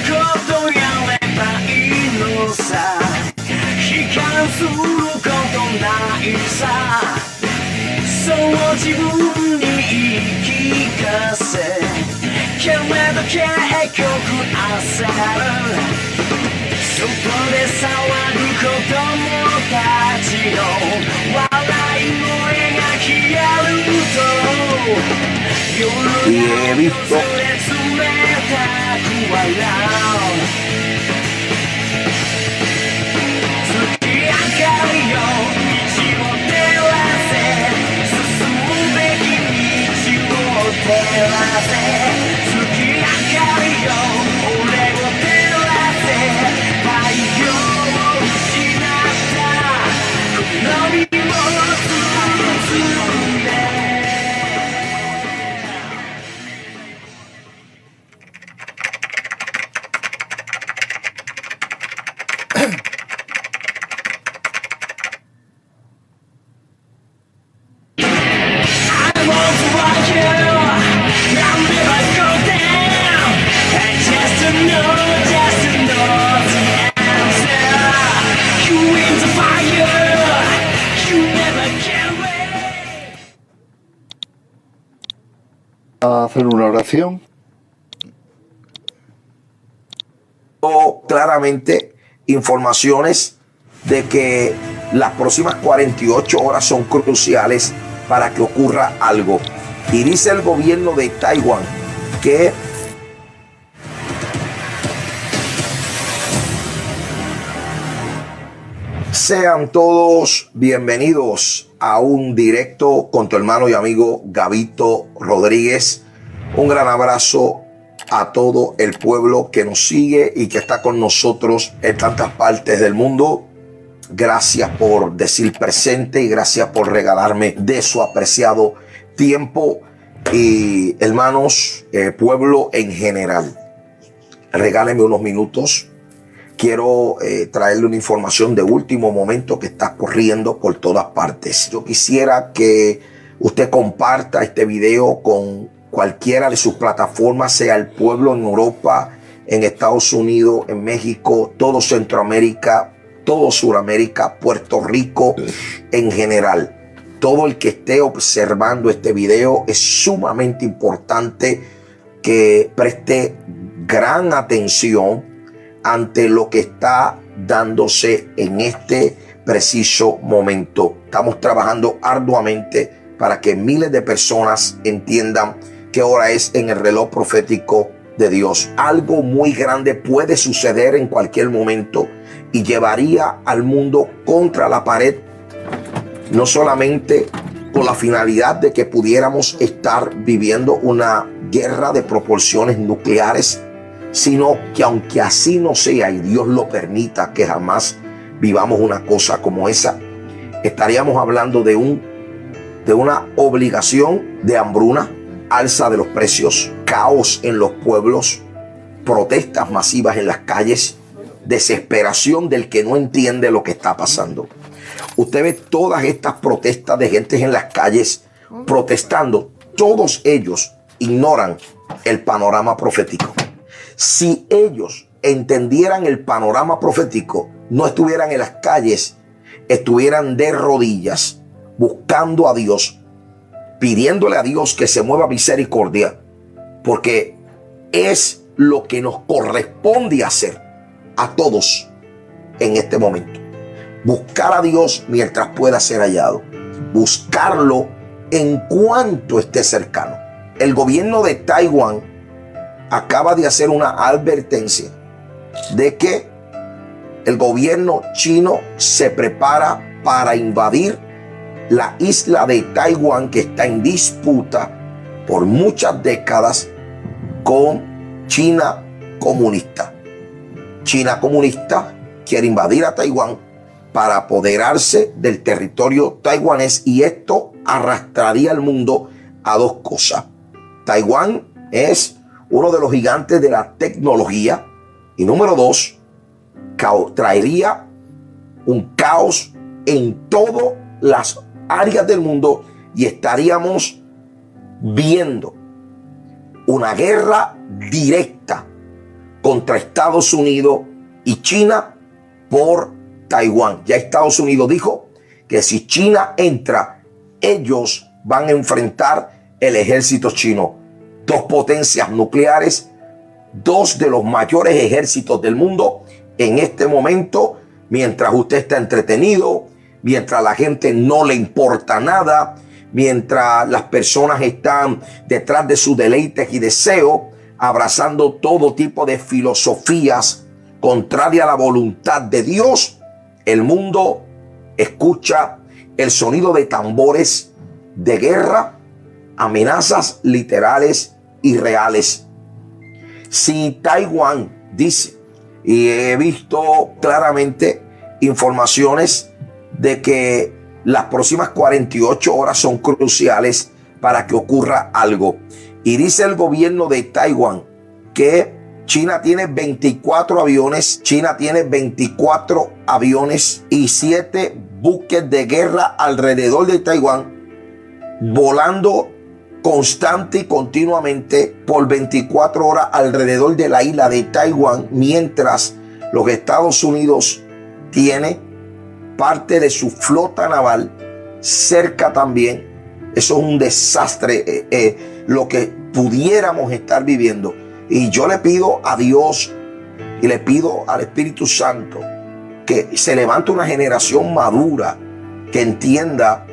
ことやればいいのさ悲観することないさそう自分に言い聞かせけれど結局焦る外で騒ぐ子供たちの笑い声が消えると夜が訪れ冷たく笑う月明かりよ道を照らせ進むべき道を照らせ月明かりよ俺を照らせ太陽を失ったこの身もつんでhacer una oración. Claramente informaciones de que las próximas 48 horas son cruciales para que ocurra algo. Y dice el gobierno de Taiwán que sean todos bienvenidos a un directo con tu hermano y amigo Gabito Rodríguez. Un gran abrazo a todo el pueblo que nos sigue y que está con nosotros en tantas partes del mundo. Gracias por decir presente y gracias por regalarme de su apreciado tiempo. Y hermanos, pueblo en general, regálenme unos minutos. Quiero traerle una información de último momento que está corriendo por todas partes. Yo quisiera que usted comparta este video con cualquiera de sus plataformas, sea el pueblo en Europa, en Estados Unidos, en México, todo Centroamérica, todo Suramérica, Puerto Rico en general. Todo el que esté observando este video es sumamente importante que preste gran atención ante lo que está dándose en este preciso momento. Estamos trabajando arduamente para que miles de personas entiendan qué hora es en el reloj profético de Dios. Algo muy grande puede suceder en cualquier momento y llevaría al mundo contra la pared, no solamente con la finalidad de que pudiéramos estar viviendo una guerra de proporciones nucleares, sino que aunque así no sea y Dios lo permita que jamás vivamos una cosa como esa, estaríamos hablando de una obligación de hambruna, alza de los precios, caos en los pueblos, protestas masivas en las calles, desesperación del que no entiende lo que está pasando. Usted ve todas estas protestas de gente en las calles protestando. Todos ellos ignoran el panorama profético. Si ellos entendieran el panorama profético, no estuvieran en las calles, estuvieran de rodillas buscando a Dios, pidiéndole a Dios que se mueva misericordia, porque es lo que nos corresponde hacer a todos en este momento. Buscar a Dios mientras pueda ser hallado. Buscarlo en cuanto esté cercano. El gobierno de Taiwán acaba de hacer una advertencia de que el gobierno chino se prepara para invadir la isla de Taiwán, que está en disputa por muchas décadas con China comunista. China comunista quiere invadir a Taiwán para apoderarse del territorio taiwanés, y esto arrastraría al mundo a dos cosas. Taiwán es uno de los gigantes de la tecnología, y número dos, traería un caos en todas las áreas del mundo y estaríamos viendo una guerra directa contra Estados Unidos y China por Taiwán. Ya Estados Unidos dijo que si China entra, ellos van a enfrentar el ejército chino. Dos potencias nucleares, dos de los mayores ejércitos del mundo en este momento, mientras usted está entretenido, mientras la gente no le importa nada, mientras las personas están detrás de sus deleites y deseos, abrazando todo tipo de filosofías contrarias a la voluntad de Dios, el mundo escucha el sonido de tambores de guerra, amenazas literales y reales. Si Taiwán dice, y he visto claramente informaciones de que las próximas 48 horas son cruciales para que ocurra algo. Y dice el gobierno de Taiwán que China tiene 24 aviones, China tiene 24 aviones y 7 buques de guerra alrededor de Taiwán, volando constante y continuamente por 24 horas alrededor de la isla de Taiwán, mientras los Estados Unidos tiene parte de su flota naval cerca también. Eso es un desastre, lo que pudiéramos estar viviendo. Y yo le pido a Dios y le pido al Espíritu Santo que se levante una generación madura que entienda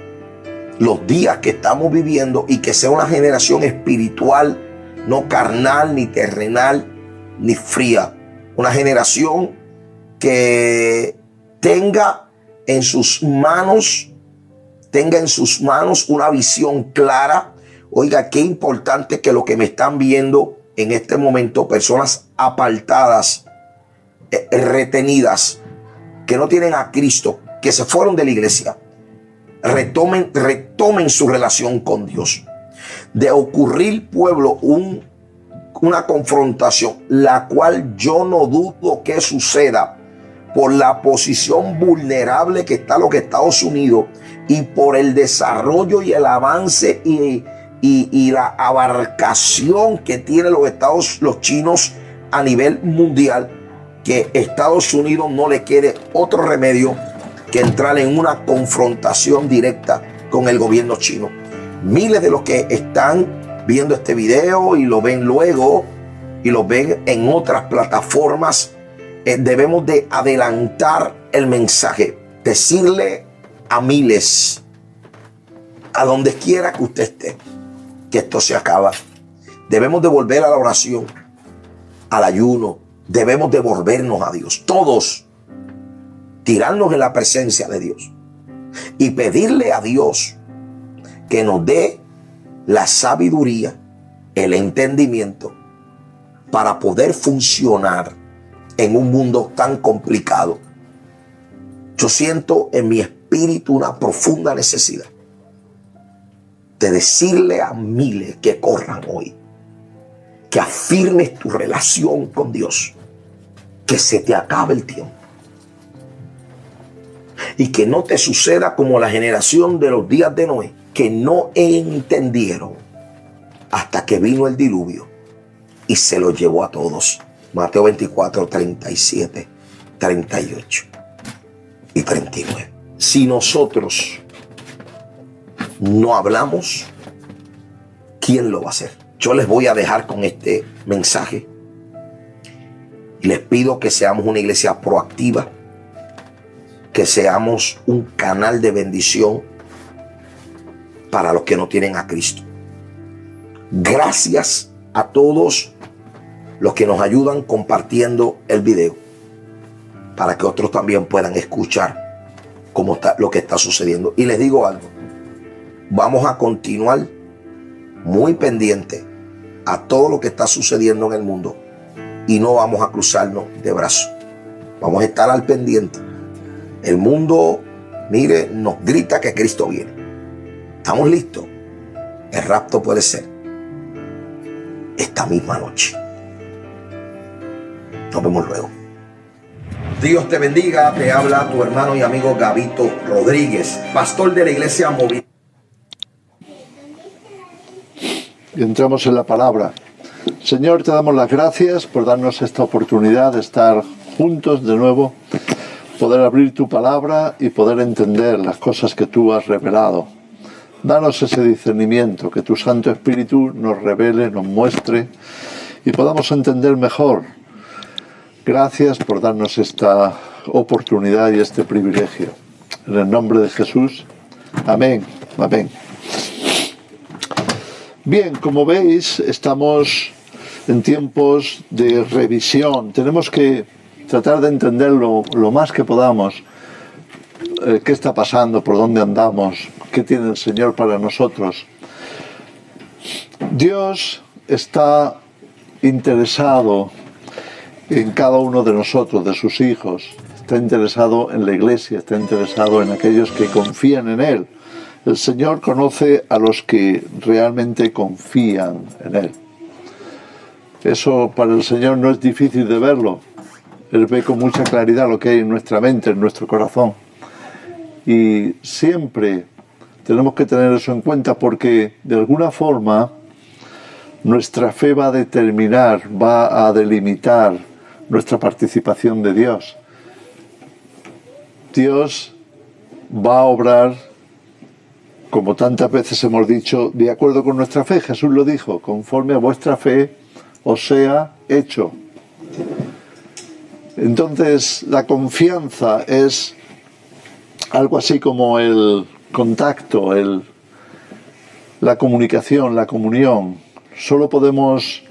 los días que estamos viviendo y que sea una generación espiritual, no carnal, ni terrenal, ni fría. Una generación que tenga en sus manos una visión clara. Oiga, qué importante que lo que me están viendo en este momento, personas apartadas, retenidas, que no tienen a Cristo, que se fueron de la iglesia, retomen su relación con Dios. De ocurrir, pueblo, una confrontación, la cual yo no dudo que suceda por la posición vulnerable que está los Estados Unidos y por el desarrollo y el avance y la abarcación que tienen los chinos a nivel mundial, que Estados Unidos no le quede otro remedio que entrar en una confrontación directa con el gobierno chino. Miles de los que están viendo este video y lo ven luego y lo ven en otras plataformas, debemos de adelantar el mensaje, decirle a miles, a donde quiera que usted esté, que esto se acaba. Debemos de volver a la oración, al ayuno. Debemos de volvernos a Dios, todos, tirarnos en la presencia de Dios y pedirle a Dios que nos dé la sabiduría, el entendimiento para poder funcionar en un mundo tan complicado. Yo siento en mi espíritu una profunda necesidad de decirle a miles que corran hoy, que afirmes tu relación con Dios, que se te acabe el tiempo y que no te suceda como la generación de los días de Noé, que no entendieron hasta que vino el diluvio y se lo llevó a todos. Mateo 24, 37, 38 y 39. Si nosotros no hablamos, ¿quién lo va a hacer? Yo les voy a dejar con este mensaje y les pido que seamos una iglesia proactiva, que seamos un canal de bendición para los que no tienen a Cristo. Gracias a todos los que nos ayudan compartiendo el video para que otros también puedan escuchar cómo está lo que está sucediendo. Y les digo algo, vamos a continuar muy pendiente a todo lo que está sucediendo en el mundo y no vamos a cruzarnos de brazos. Vamos a estar al pendiente. El mundo, mire, nos grita que Cristo viene. ¿Estamos listos? El rapto puede ser esta misma noche. Nos vemos luego. Dios te bendiga. Te habla tu hermano y amigo Gabito Rodríguez, pastor de la iglesia Movimiento. Y entramos en la palabra. Señor, te damos las gracias por darnos esta oportunidad de estar juntos de nuevo, poder abrir tu palabra y poder entender las cosas que tú has revelado. Danos ese discernimiento, que tu Santo Espíritu nos revele, nos muestre y podamos entender mejor. Gracias por darnos esta oportunidad y este privilegio. En el nombre de Jesús. Amén. Amén. Bien, como veis, estamos en tiempos de revisión. Tenemos que tratar de entenderlo lo más que podamos. ¿Qué está pasando? ¿Por dónde andamos? ¿Qué tiene el Señor para nosotros? Dios está interesado en cada uno de nosotros, de sus hijos. Está interesado en la iglesia, está interesado en aquellos que confían en Él. El Señor conoce a los que realmente confían en Él. Eso para el Señor no es difícil de verlo. Él ve con mucha claridad lo que hay en nuestra mente, en nuestro corazón. Y siempre tenemos que tener eso en cuenta porque de alguna forma nuestra fe va a determinar, va a delimitar nuestra participación de Dios. Dios va a obrar, como tantas veces hemos dicho, de acuerdo con nuestra fe. Jesús lo dijo, conforme a vuestra fe os sea hecho. Entonces, la confianza es algo así como el contacto, la comunicación, la comunión. Solo podemos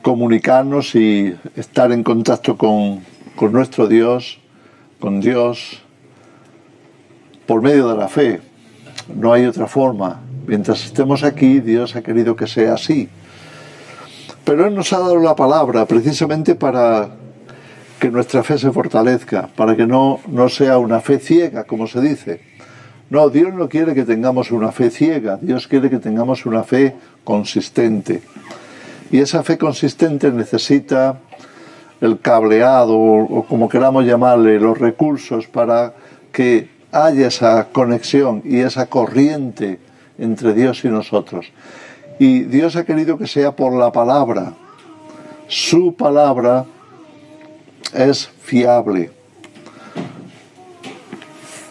comunicarnos y estar en contacto con nuestro Dios, con Dios, por medio de la fe. No hay otra forma. Mientras estemos aquí, Dios ha querido que sea así. Pero Él nos ha dado la palabra precisamente para que nuestra fe se fortalezca, para que no sea una fe ciega, como se dice. No, Dios no quiere que tengamos una fe ciega, Dios quiere que tengamos una fe consistente. Y esa fe consistente necesita el cableado, o como queramos llamarle, los recursos para que haya esa conexión y esa corriente entre Dios y nosotros. Y Dios ha querido que sea por la palabra. Su palabra es fiable.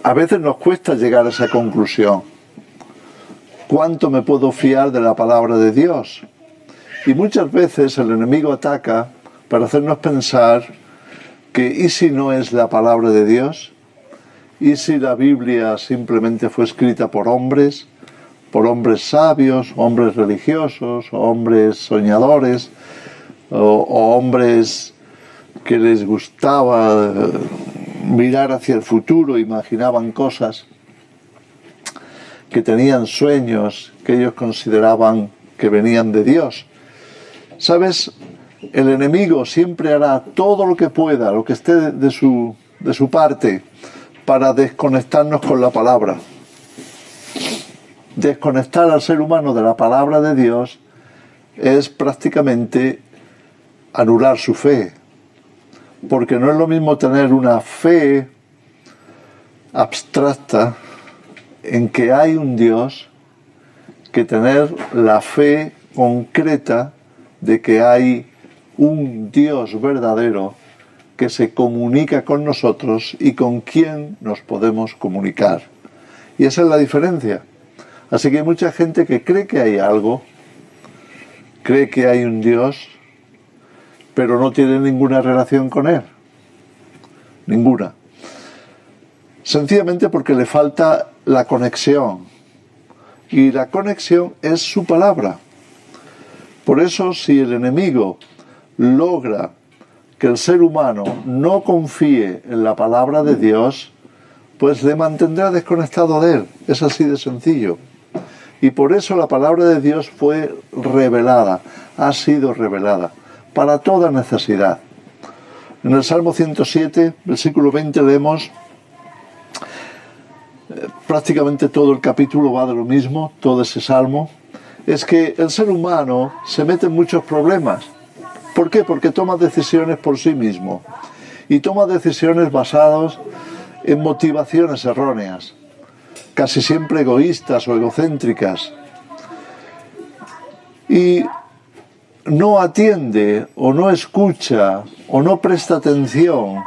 A veces nos cuesta llegar a esa conclusión. ¿Cuánto me puedo fiar de la palabra de Dios? Y muchas veces el enemigo ataca para hacernos pensar que ¿y si no es la palabra de Dios? ¿Y si la Biblia simplemente fue escrita por hombres sabios, hombres religiosos, hombres soñadores, o hombres que les gustaba mirar hacia el futuro, imaginaban cosas, que tenían sueños que ellos consideraban que venían de Dios? ¿Sabes? El enemigo siempre hará todo lo que pueda, lo que esté de su parte, para desconectarnos con la palabra. Desconectar al ser humano de la palabra de Dios es prácticamente anular su fe. Porque no es lo mismo tener una fe abstracta en que hay un Dios que tener la fe concreta de que hay un Dios verdadero que se comunica con nosotros y con quien nos podemos comunicar. Y esa es la diferencia. Así que hay mucha gente que cree que hay algo, cree que hay un Dios, pero no tiene ninguna relación con Él. Ninguna. Sencillamente porque le falta la conexión. Y la conexión es su palabra. Por eso, si el enemigo logra que el ser humano no confíe en la palabra de Dios, pues le mantendrá desconectado de Él. Es así de sencillo. Y por eso la palabra de Dios fue revelada, ha sido revelada, para toda necesidad. En el Salmo 107, versículo 20, leemos, prácticamente todo el capítulo va de lo mismo, todo ese salmo, es que el ser humano se mete en muchos problemas. ¿Por qué? Porque toma decisiones por sí mismo y toma decisiones basadas en motivaciones erróneas, casi siempre egoístas o egocéntricas. Y no atiende o no escucha o no presta atención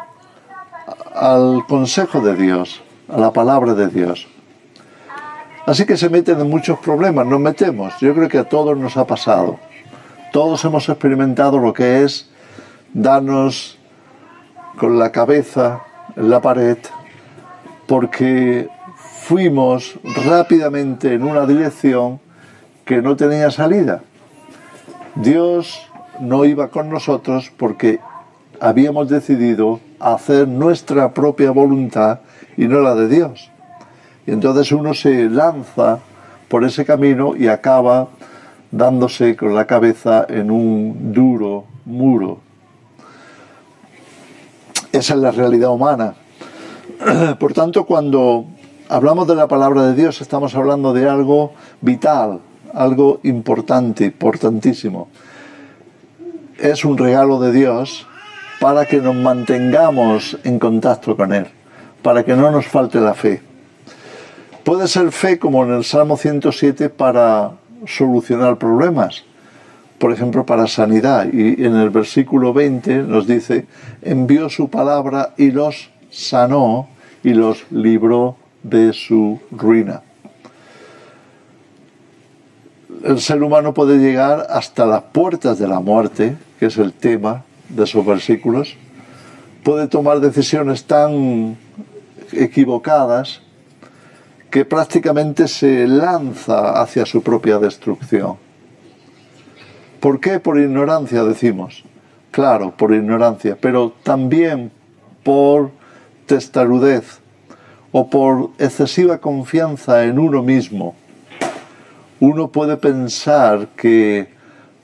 al consejo de Dios, a la palabra de Dios. Así que se meten en muchos problemas, nos metemos. Yo creo que a todos nos ha pasado. Todos hemos experimentado lo que es darnos con la cabeza en la pared porque fuimos rápidamente en una dirección que no tenía salida. Dios no iba con nosotros porque habíamos decidido hacer nuestra propia voluntad y no la de Dios. Y entonces uno se lanza por ese camino y acaba dándose con la cabeza en un duro muro. Esa es la realidad humana. Por tanto, cuando hablamos de la palabra de Dios, estamos hablando de algo vital, algo importante, importantísimo. Es un regalo de Dios para que nos mantengamos en contacto con Él, para que no nos falte la fe. Puede ser fe, como en el Salmo 107, para solucionar problemas, por ejemplo, para sanidad. Y en el versículo 20 nos dice, envió su palabra y los sanó y los libró de su ruina. El ser humano puede llegar hasta las puertas de la muerte, que es el tema de esos versículos. Puede tomar decisiones tan equivocadas que prácticamente se lanza hacia su propia destrucción. ¿Por qué? Por ignorancia, decimos. Claro, por ignorancia, pero también por testarudez o por excesiva confianza en uno mismo. Uno puede pensar que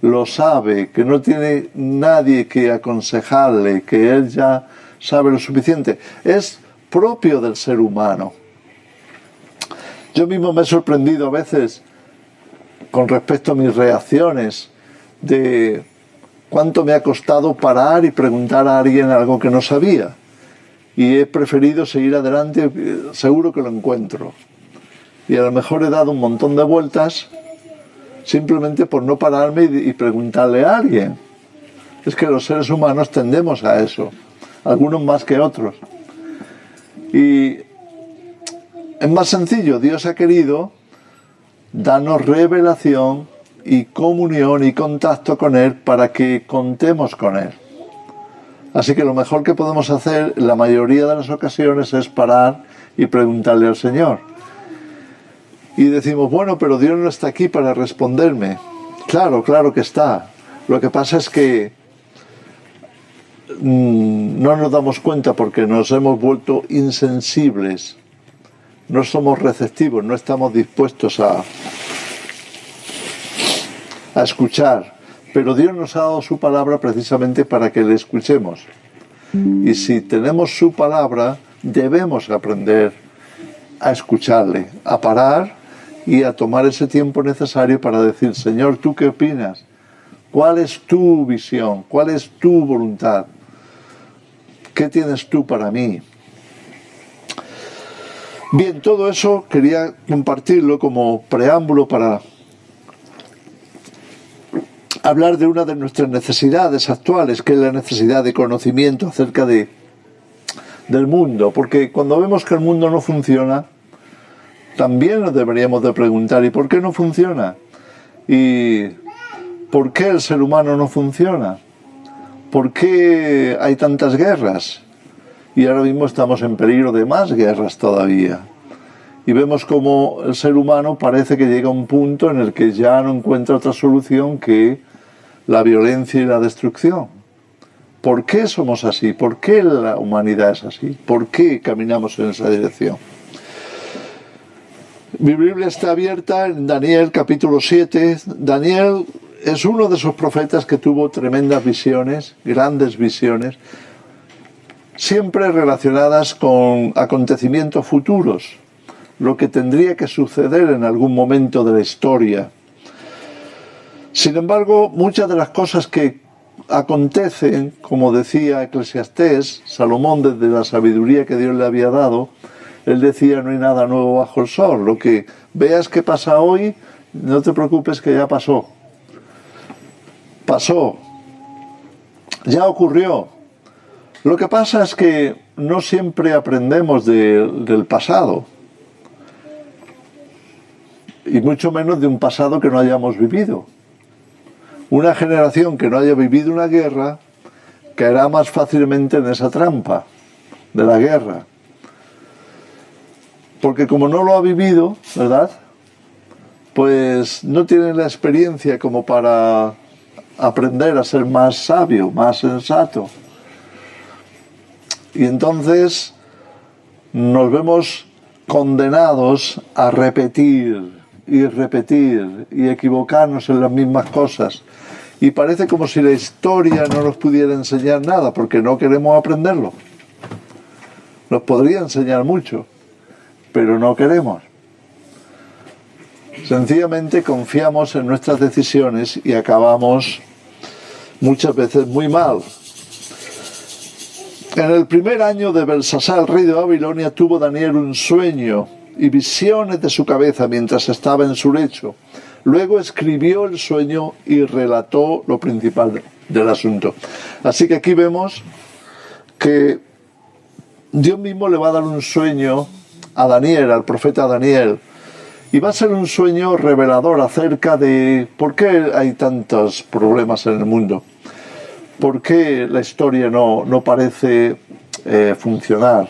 lo sabe, que no tiene nadie que aconsejarle, que él ya sabe lo suficiente. Es propio del ser humano. Yo mismo me he sorprendido a veces con respecto a mis reacciones de cuánto me ha costado parar y preguntar a alguien algo que no sabía. Y he preferido seguir adelante, seguro que lo encuentro. Y a lo mejor he dado un montón de vueltas simplemente por no pararme y preguntarle a alguien. Es que los seres humanos tendemos a eso, algunos más que otros. Y es más sencillo, Dios ha querido darnos revelación y comunión y contacto con Él para que contemos con Él. Así que lo mejor que podemos hacer en la mayoría de las ocasiones es parar y preguntarle al Señor. Y decimos, bueno, pero Dios no está aquí para responderme. Claro, claro que está. Lo que pasa es que no nos damos cuenta porque nos hemos vuelto insensibles. No somos receptivos, no estamos dispuestos a escuchar. Pero Dios nos ha dado su palabra precisamente para que le escuchemos. Y si tenemos su palabra, debemos aprender a escucharle, a parar y a tomar ese tiempo necesario para decir, Señor, ¿tú qué opinas? ¿Cuál es tu visión? ¿Cuál es tu voluntad? ¿Qué tienes tú para mí? Bien, todo eso quería compartirlo como preámbulo para hablar de una de nuestras necesidades actuales, que es la necesidad de conocimiento acerca del mundo, porque cuando vemos que el mundo no funciona, también nos deberíamos de preguntar, ¿y por qué no funciona? ¿Y por qué el ser humano no funciona? ¿Por qué hay tantas guerras? Y ahora mismo estamos en peligro de más guerras todavía. Y vemos como el ser humano parece que llega a un punto en el que ya no encuentra otra solución que la violencia y la destrucción. ¿Por qué somos así? ¿Por qué la humanidad es así? ¿Por qué caminamos en esa dirección? Mi Biblia está abierta en Daniel capítulo 7. Daniel es uno de esos profetas que tuvo tremendas visiones, grandes visiones, siempre relacionadas con acontecimientos futuros, lo que tendría que suceder en algún momento de la historia. Sin embargo, muchas de las cosas que acontecen, como decía Eclesiastés, Salomón, desde la sabiduría que Dios le había dado, él decía, no hay nada nuevo bajo el sol. Lo que veas que pasa hoy, no te preocupes que ya pasó. pasó, ya ocurrió. Lo que pasa es que no siempre aprendemos del pasado, y mucho menos de un pasado que no hayamos vivido. Una generación que no haya vivido una guerra caerá más fácilmente en esa trampa de la guerra. Porque como no lo ha vivido, ¿verdad?, pues no tiene la experiencia como para aprender a ser más sabio, más sensato. Y entonces nos vemos condenados a repetir y equivocarnos en las mismas cosas. Y parece como si la historia no nos pudiera enseñar nada, porque no queremos aprenderlo. Nos podría enseñar mucho, pero no queremos. Sencillamente confiamos en nuestras decisiones y acabamos muchas veces muy mal. En el primer año de Belsasar, rey de Babilonia, tuvo Daniel un sueño y visiones de su cabeza mientras estaba en su lecho. Luego escribió el sueño y relató lo principal del asunto. Así que aquí vemos que Dios mismo le va a dar un sueño a Daniel, al profeta Daniel, y va a ser un sueño revelador acerca de por qué hay tantos problemas en el mundo, por qué la historia no parece funcionar.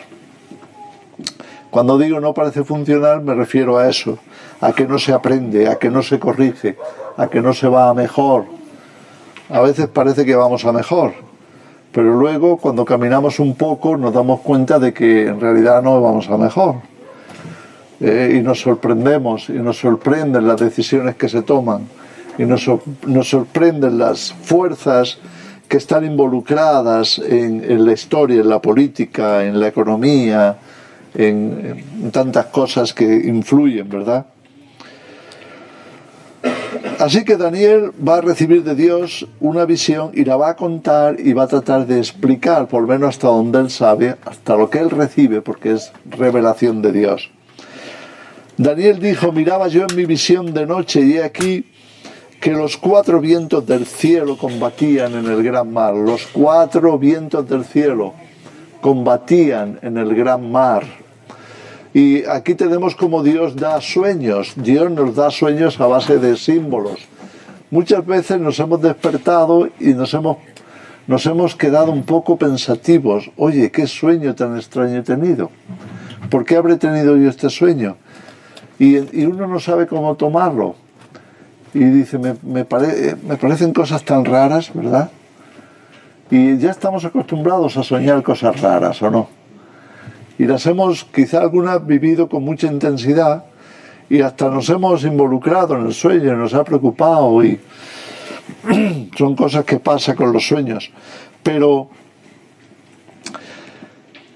Cuando digo no parece funcionar me refiero a eso, a que no se aprende, a que no se corrige, a que no se va a mejor. A veces parece que vamos a mejor, pero luego cuando caminamos un poco nos damos cuenta de que en realidad no vamos a mejor. Y nos sorprendemos, y nos sorprenden las decisiones que se toman, y nos sorprenden las fuerzas que están involucradas en la historia, en la política, en la economía, en tantas cosas que influyen, ¿verdad? Así que Daniel va a recibir de Dios una visión y la va a contar y va a tratar de explicar, por lo menos hasta donde él sabe, hasta lo que él recibe, porque es revelación de Dios. Daniel dijo: miraba yo en mi visión de noche y he aquí que los 4 vientos del cielo combatían en el gran mar. Los 4 vientos del cielo combatían en el gran mar. Y aquí tenemos como Dios da sueños. Dios nos da sueños a base de símbolos. Muchas veces nos hemos despertado y nos hemos quedado un poco pensativos. Oye, ¿qué sueño tan extraño he tenido? ¿Por qué habré tenido yo este sueño? Y uno no sabe cómo tomarlo. Y dice, me parecen cosas tan raras, ¿verdad? Y ya estamos acostumbrados a soñar cosas raras, ¿o no? Y las hemos, quizá algunas, vivido con mucha intensidad y hasta nos hemos involucrado en el sueño, nos ha preocupado y son cosas que pasan con los sueños. Pero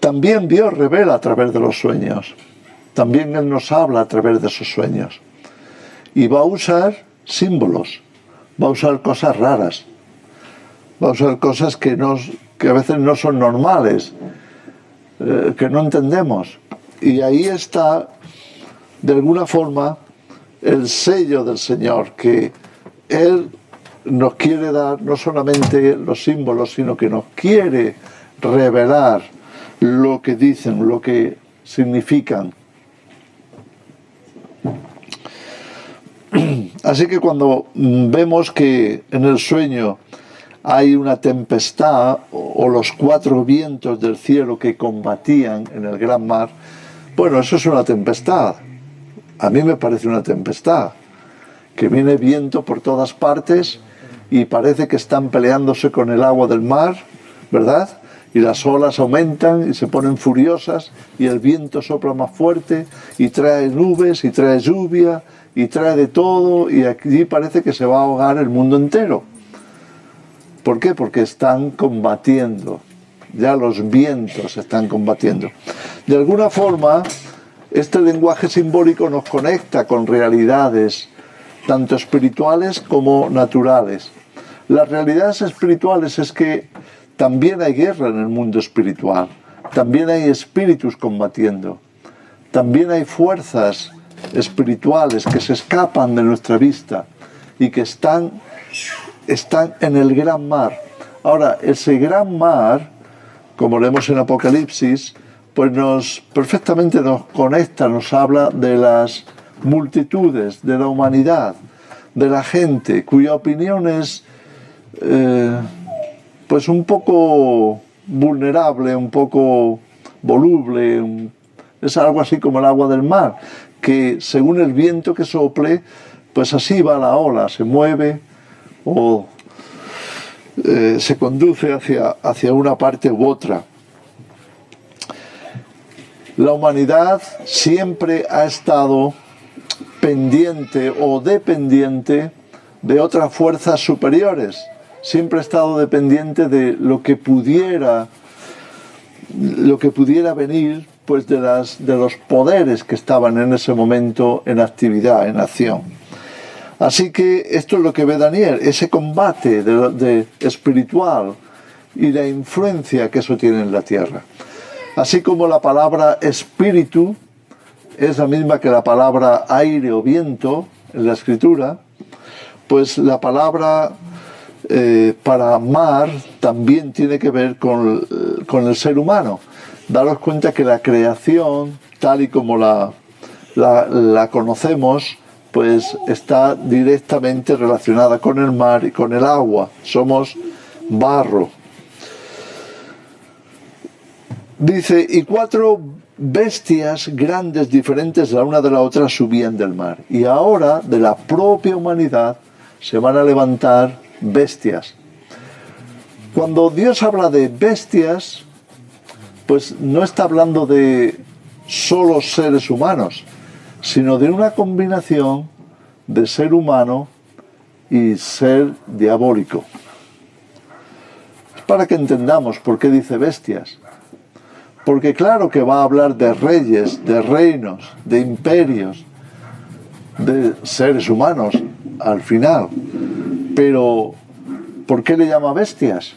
también Dios revela a través de los sueños. También Él nos habla a través de esos sueños. Y va a usar símbolos, va a usar cosas raras, va a usar cosas que a veces no son normales, que no entendemos. Y ahí está, de alguna forma, el sello del Señor, que Él nos quiere dar no solamente los símbolos, sino que nos quiere revelar lo que dicen, lo que significan. Así que cuando vemos que en el sueño hay una tempestad o los 4 vientos del cielo que combatían en el gran mar, bueno, eso es una tempestad. A mí me parece una tempestad, que viene viento por todas partes y parece que están peleándose con el agua del mar, ¿verdad? Y las olas aumentan y se ponen furiosas y el viento sopla más fuerte y trae nubes y trae lluvia y trae de todo, y aquí parece que se va a ahogar el mundo entero. ¿Por qué? Porque están combatiendo, ya los vientos están combatiendo. De alguna forma, este lenguaje simbólico nos conecta con realidades tanto espirituales como naturales. Las realidades espirituales es que también hay guerra en el mundo espiritual, también hay espíritus combatiendo, también hay fuerzas espirituales que se escapan de nuestra vista y que están están en el gran mar. Ahora, ese gran mar, como leemos en Apocalipsis, pues perfectamente nos conecta, nos habla de las multitudes, de la humanidad, de la gente, cuya opinión es pues un poco vulnerable, un poco voluble, es algo así como el agua del mar, que según el viento que sople, pues así va la ola, se mueve o se conduce hacia una parte u otra. La humanidad siempre ha estado pendiente o dependiente de otras fuerzas superiores, siempre ha estado dependiente de lo que pudiera venir pues de los poderes que estaban en ese momento en actividad, en acción. Así que esto es lo que ve Daniel, ese combate espiritual y la influencia que eso tiene en la tierra. Así como la palabra espíritu es la misma que la palabra aire o viento en la escritura, pues la palabra para mar también tiene que ver con el ser humano. Daros cuenta que la creación, tal y como la conocemos, pues está directamente relacionada con el mar y con el agua. Somos barro. Dice, y 4 bestias grandes diferentes la una de la otra subían del mar. Y ahora de la propia humanidad se van a levantar bestias. Cuando Dios habla de bestias, pues no está hablando de solo seres humanos, sino de una combinación de ser humano y ser diabólico. Es para que entendamos por qué dice bestias. Porque claro que va a hablar de reyes, de reinos, de imperios, de seres humanos al final. Pero, ¿por qué le llama bestias?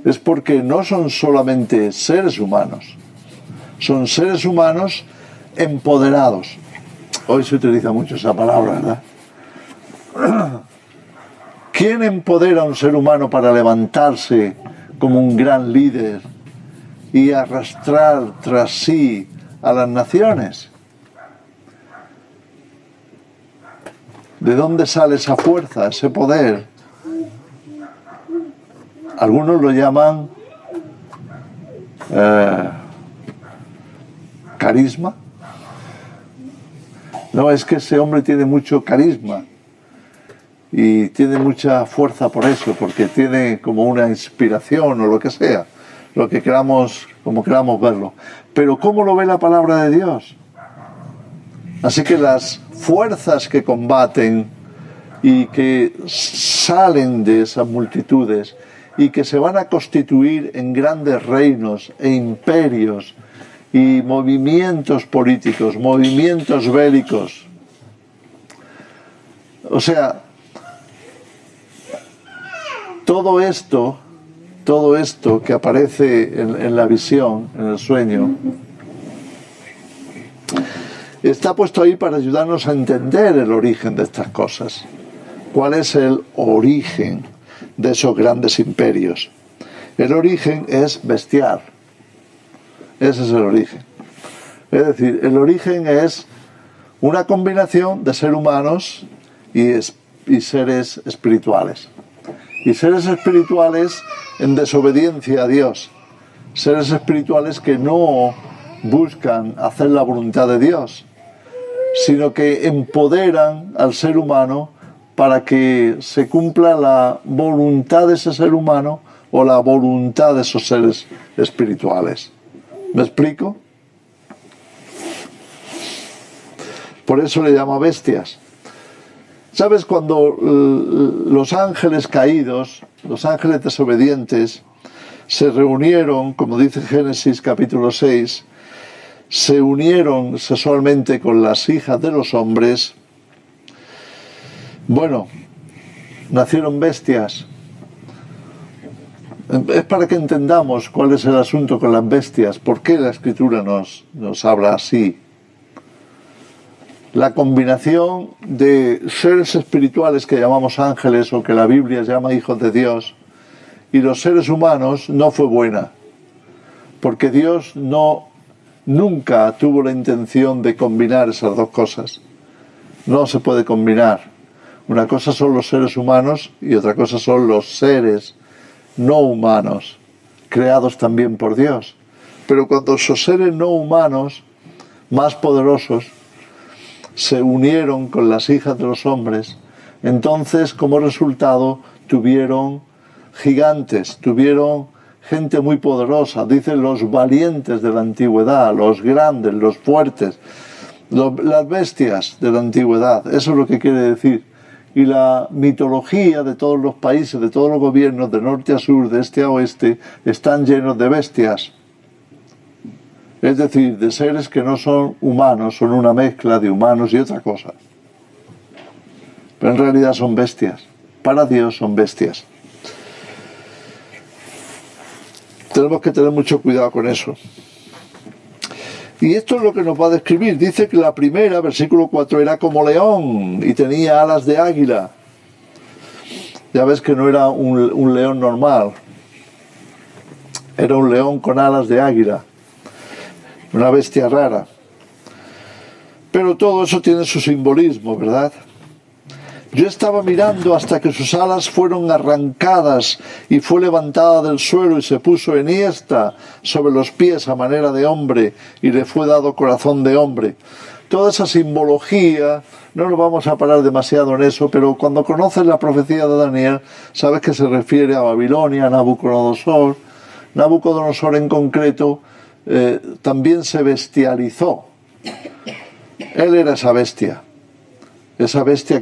Es porque no son solamente seres humanos, son seres humanos empoderados. Hoy se utiliza mucho esa palabra, ¿verdad? ¿Quién empodera a un ser humano para levantarse como un gran líder y arrastrar tras sí a las naciones? ¿De dónde sale esa fuerza, ese poder? Algunos lo llaman carisma. No, es que ese hombre tiene mucho carisma y tiene mucha fuerza por eso, porque tiene como una inspiración o lo que sea, lo que queramos, como queramos verlo. Pero ¿cómo lo ve la palabra de Dios? Así que las fuerzas que combaten y que salen de esas multitudes y que se van a constituir en grandes reinos e imperios y movimientos políticos, movimientos bélicos. O sea, todo esto que aparece en la visión, en el sueño, está puesto ahí para ayudarnos a entender el origen de estas cosas. ¿Cuál es el origen de esos grandes imperios? El origen es bestial. Ese es el origen. Es decir, el origen es una combinación de seres humanos y seres espirituales. Y seres espirituales en desobediencia a Dios. Seres espirituales que no buscan hacer la voluntad de Dios, sino que empoderan al ser humano para que se cumpla la voluntad de ese ser humano o la voluntad de esos seres espirituales. ¿Me explico? Por eso le llama bestias. ¿Sabes? Cuando los ángeles caídos, los ángeles desobedientes, se reunieron, como dice Génesis capítulo 6, se unieron sexualmente con las hijas de los hombres, bueno, nacieron bestias. Es para que entendamos cuál es el asunto con las bestias, por qué la Escritura nos habla así. la combinación de seres espirituales que llamamos ángeles o que la Biblia llama hijos de Dios y los seres humanos no fue buena, porque Dios nunca tuvo la intención de combinar esas dos cosas. No se puede combinar. Una cosa son los seres humanos y otra cosa son los seres no humanos, creados también por Dios. Pero cuando esos seres no humanos más poderosos se unieron con las hijas de los hombres, entonces como resultado tuvieron gigantes, tuvieron gente muy poderosa, dicen los valientes de la antigüedad, los grandes, los fuertes, las bestias de la antigüedad, eso es lo que quiere decir. Y la mitología de todos los países, de todos los gobiernos, de norte a sur, de este a oeste, están llenos de bestias. Es decir, de seres que no son humanos, son una mezcla de humanos y otra cosa. Pero en realidad son bestias. Para Dios son bestias. Tenemos que tener mucho cuidado con eso. Y esto es lo que nos va a describir. Dice que la primera, versículo 4, era como león y tenía alas de águila. Ya ves que no era un león normal. Era un león con alas de águila. Una bestia rara. Pero todo eso tiene su simbolismo, ¿verdad? Yo estaba mirando hasta que sus alas fueron arrancadas y fue levantada del suelo y se puso enhiesta sobre los pies a manera de hombre y le fue dado corazón de hombre. Toda esa simbología, no nos vamos a parar demasiado en eso, pero cuando conoces la profecía de Daniel, sabes que se refiere a Babilonia, a Nabucodonosor. Nabucodonosor en concreto también se bestializó. Él era esa bestia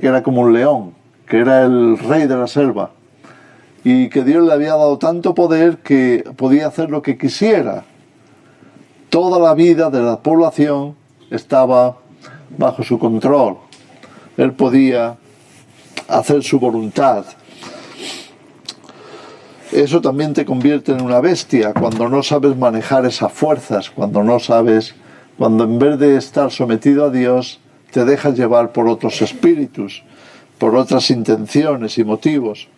que era como un león, que era el rey de la selva, y que Dios le había dado tanto poder que podía hacer lo que quisiera. Toda la vida de la población estaba bajo su control. Él podía hacer su voluntad. Eso también te convierte en una bestia cuando no sabes manejar esas fuerzas, cuando en vez de estar sometido a Dios, te dejas llevar por otros espíritus, por otras intenciones y motivos.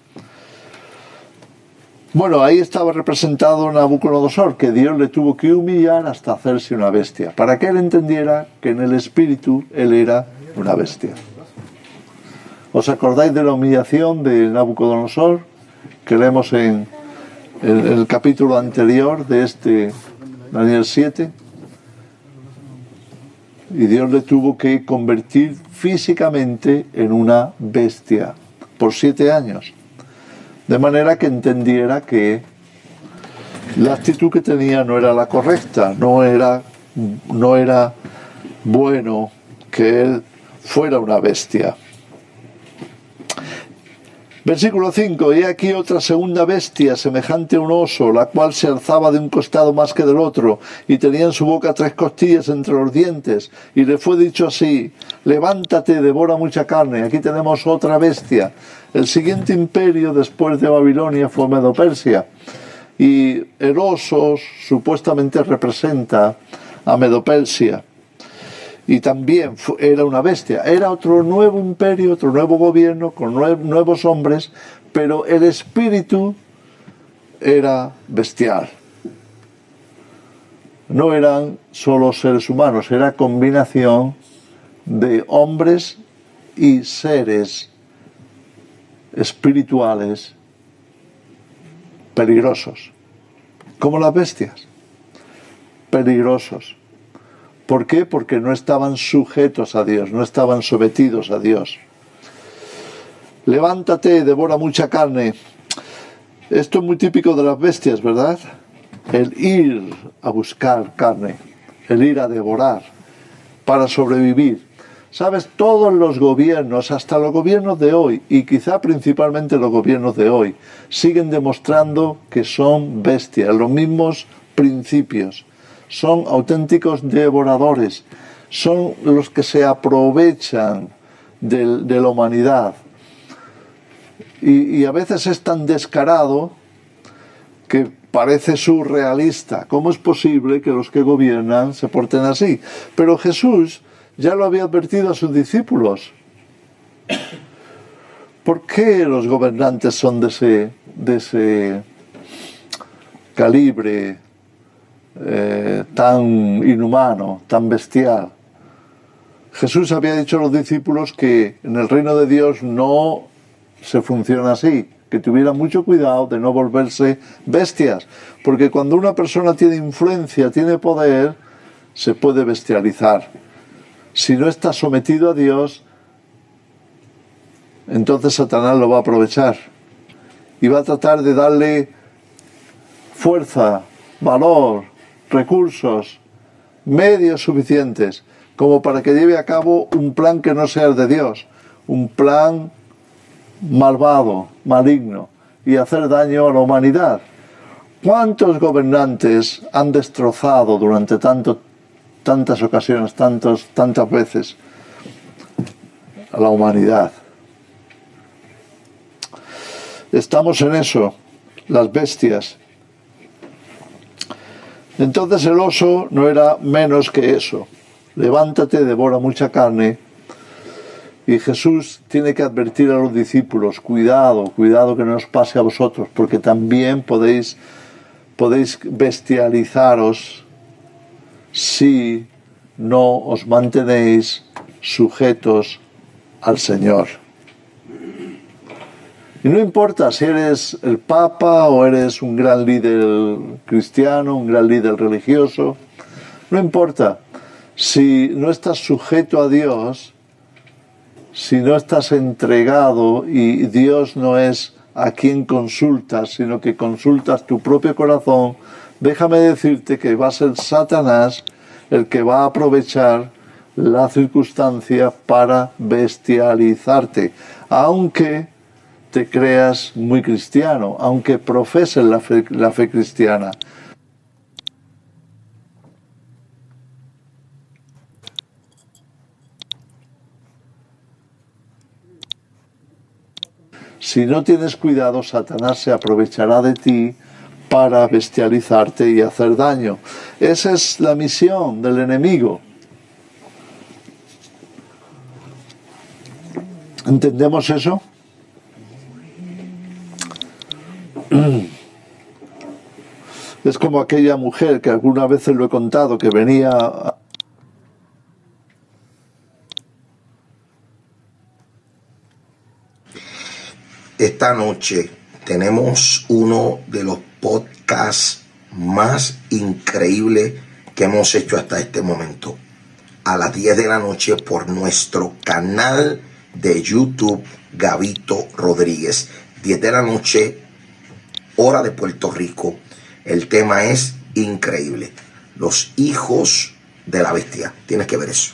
Bueno, ahí estaba representado Nabucodonosor, que Dios le tuvo que humillar hasta hacerse una bestia, para que él entendiera que en el espíritu él era una bestia. ¿Os acordáis de la humillación de Nabucodonosor que leemos en el capítulo anterior de Daniel 7? Y Dios le tuvo que convertir físicamente en una bestia por 7 años. De manera que entendiera que la actitud que tenía no era la correcta, no era bueno que él fuera una bestia. Versículo 5, y aquí otra segunda bestia, semejante a un oso, la cual se alzaba de un costado más que del otro, y tenía en su boca 3 costillas entre los dientes, y le fue dicho así: levántate, devora mucha carne. Aquí tenemos otra bestia. El siguiente imperio después de Babilonia fue Medo-Persia, y el oso supuestamente representa a Medo-Persia. Y también era una bestia, era otro nuevo imperio, otro nuevo gobierno, con nuevos hombres, pero el espíritu era bestial. No eran solo seres humanos, era combinación de hombres y seres espirituales peligrosos, como las bestias, peligrosos. ¿Por qué? Porque no estaban sujetos a Dios, no estaban sometidos a Dios. Levántate, devora mucha carne. Esto es muy típico de las bestias, ¿verdad? El ir a buscar carne, el ir a devorar para sobrevivir. ¿Sabes? Todos los gobiernos, hasta los gobiernos de hoy, y quizá principalmente los gobiernos de hoy, siguen demostrando que son bestias, los mismos principios. Son auténticos devoradores, son los que se aprovechan de la humanidad. Y a veces es tan descarado que parece surrealista. ¿Cómo es posible que los que gobiernan se porten así? Pero Jesús ya lo había advertido a sus discípulos. ¿Por qué los gobernantes son de ese calibre tan inhumano, tan bestial? Jesús había dicho a los discípulos que en el reino de Dios no se funciona así, que tuvieran mucho cuidado de no volverse bestias, porque cuando una persona tiene influencia, tiene poder, se puede bestializar. Si no está sometido a Dios, entonces Satanás lo va a aprovechar y va a tratar de darle fuerza, valor, recursos, medios suficientes como para que lleve a cabo un plan que no sea el de Dios, un plan malvado, maligno, y hacer daño a la humanidad. ¿Cuántos gobernantes han destrozado durante tantas ocasiones, tantas veces a la humanidad? Estamos en eso, las bestias. Entonces el oso no era menos que eso. Levántate, devora mucha carne. Y Jesús tiene que advertir a los discípulos, cuidado que no os pase a vosotros, porque también podéis bestializaros si no os mantenéis sujetos al Señor. Y no importa si eres el Papa o eres un gran líder cristiano, un gran líder religioso, no importa. Si no estás sujeto a Dios, si no estás entregado y Dios no es a quien consultas, sino que consultas tu propio corazón, déjame decirte que va a ser Satanás el que va a aprovechar la circunstancia para bestializarte, aunque te creas muy cristiano, aunque profeses la fe cristiana. Si no tienes cuidado, Satanás se aprovechará de ti para bestializarte y hacer daño. Esa es la misión del enemigo. ¿Entendemos eso? Es como aquella mujer que algunas veces lo he contado, que venía... Esta noche tenemos uno de los podcasts más increíbles que hemos hecho hasta este momento. A las 10 de la noche por nuestro canal de YouTube, Gabito Rodríguez. 10 de la noche, hora de Puerto Rico. El tema es increíble. Los hijos de la bestia. Tienes que ver eso.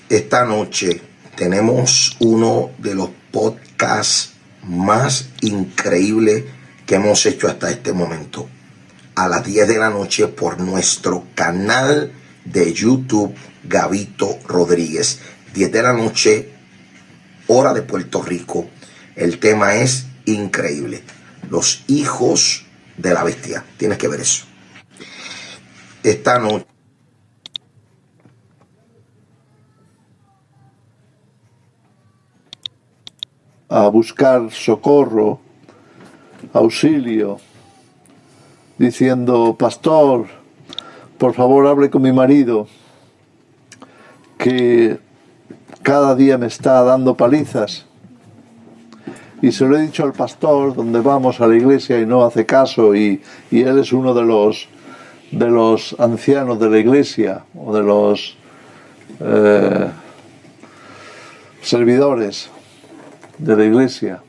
Esta noche tenemos uno de los podcasts más increíbles que hemos hecho hasta este momento. A las 10 de la noche por nuestro canal de YouTube, Gabito Rodríguez. 10 de la noche, hora de Puerto Rico. El tema es increíble. Los hijos de la bestia. Tienes que ver eso. Esta noche. A buscar socorro, auxilio, diciendo: pastor, por favor hable con mi marido, que cada día me está dando palizas. Y se lo he dicho al pastor, donde vamos a la iglesia, y no hace caso, y él es uno de los ancianos de la iglesia, o de los servidores de la iglesia,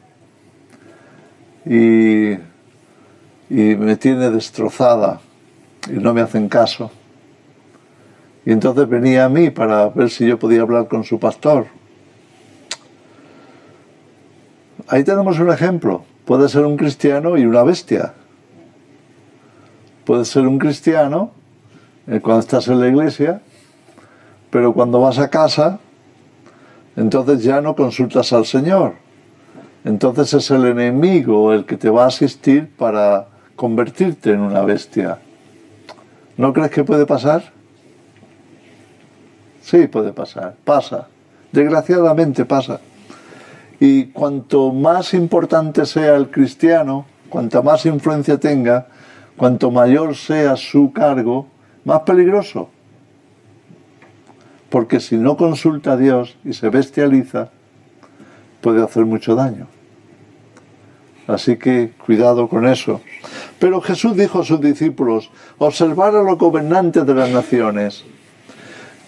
y me tiene destrozada y no me hacen caso. Y entonces venía a mí para ver si yo podía hablar con su pastor. Ahí tenemos un ejemplo. Puede ser un cristiano y una bestia. Puede ser un cristiano cuando estás en la iglesia, pero cuando vas a casa, entonces ya no consultas al Señor. Entonces es el enemigo el que te va a asistir para convertirte en una bestia. ¿No crees que puede pasar? Sí, puede pasar, pasa. Desgraciadamente pasa. Y cuanto más importante sea el cristiano, cuanta más influencia tenga, cuanto mayor sea su cargo, más peligroso. Porque si no consulta a Dios y se bestializa, puede hacer mucho daño. Así que cuidado con eso. Pero Jesús dijo a sus discípulos, observar a los gobernantes de las naciones,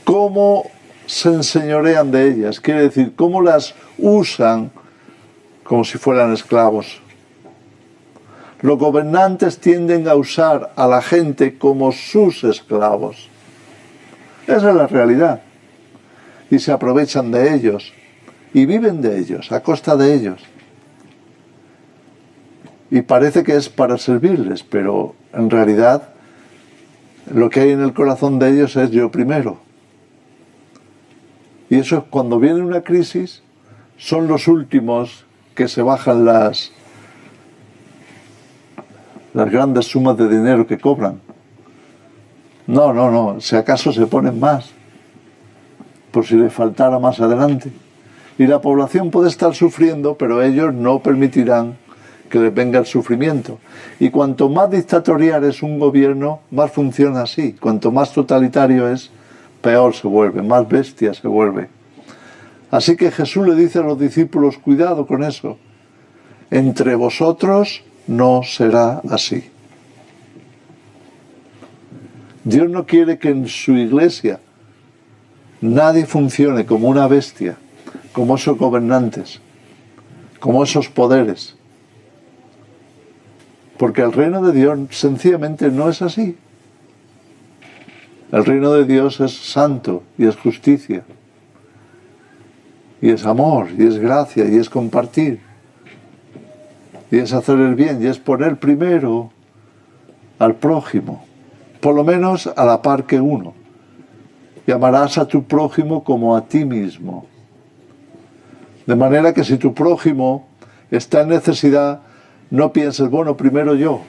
cómo se enseñorean de ellas, quiere decir, cómo las usan como si fueran esclavos. Los gobernantes tienden a usar a la gente como sus esclavos. Esa es la realidad. Y se aprovechan de ellos. Y viven de ellos, a costa de ellos. Y parece que es para servirles, pero en realidad lo que hay en el corazón de ellos es yo primero. Y eso es cuando viene una crisis, son los últimos que se bajan las grandes sumas de dinero que cobran. No, si acaso se ponen más, por si le faltara más adelante. Y la población puede estar sufriendo, pero ellos no permitirán que les venga el sufrimiento. Y cuanto más dictatorial es un gobierno, más funciona así. Cuanto más totalitario es, peor se vuelve, más bestia se vuelve. Así que Jesús le dice a los discípulos, cuidado con eso. Entre vosotros no será así. Dios no quiere que en su iglesia nadie funcione como una bestia, como esos gobernantes, como esos poderes. Porque el reino de Dios sencillamente no es así. El reino de Dios es santo y es justicia. Y es amor, y es gracia, y es compartir. Y es hacer el bien, y es poner primero al prójimo. Por lo menos a la par que uno. Y amarás a tu prójimo como a ti mismo. De manera que si tu prójimo está en necesidad, no pienses, bueno, primero yo.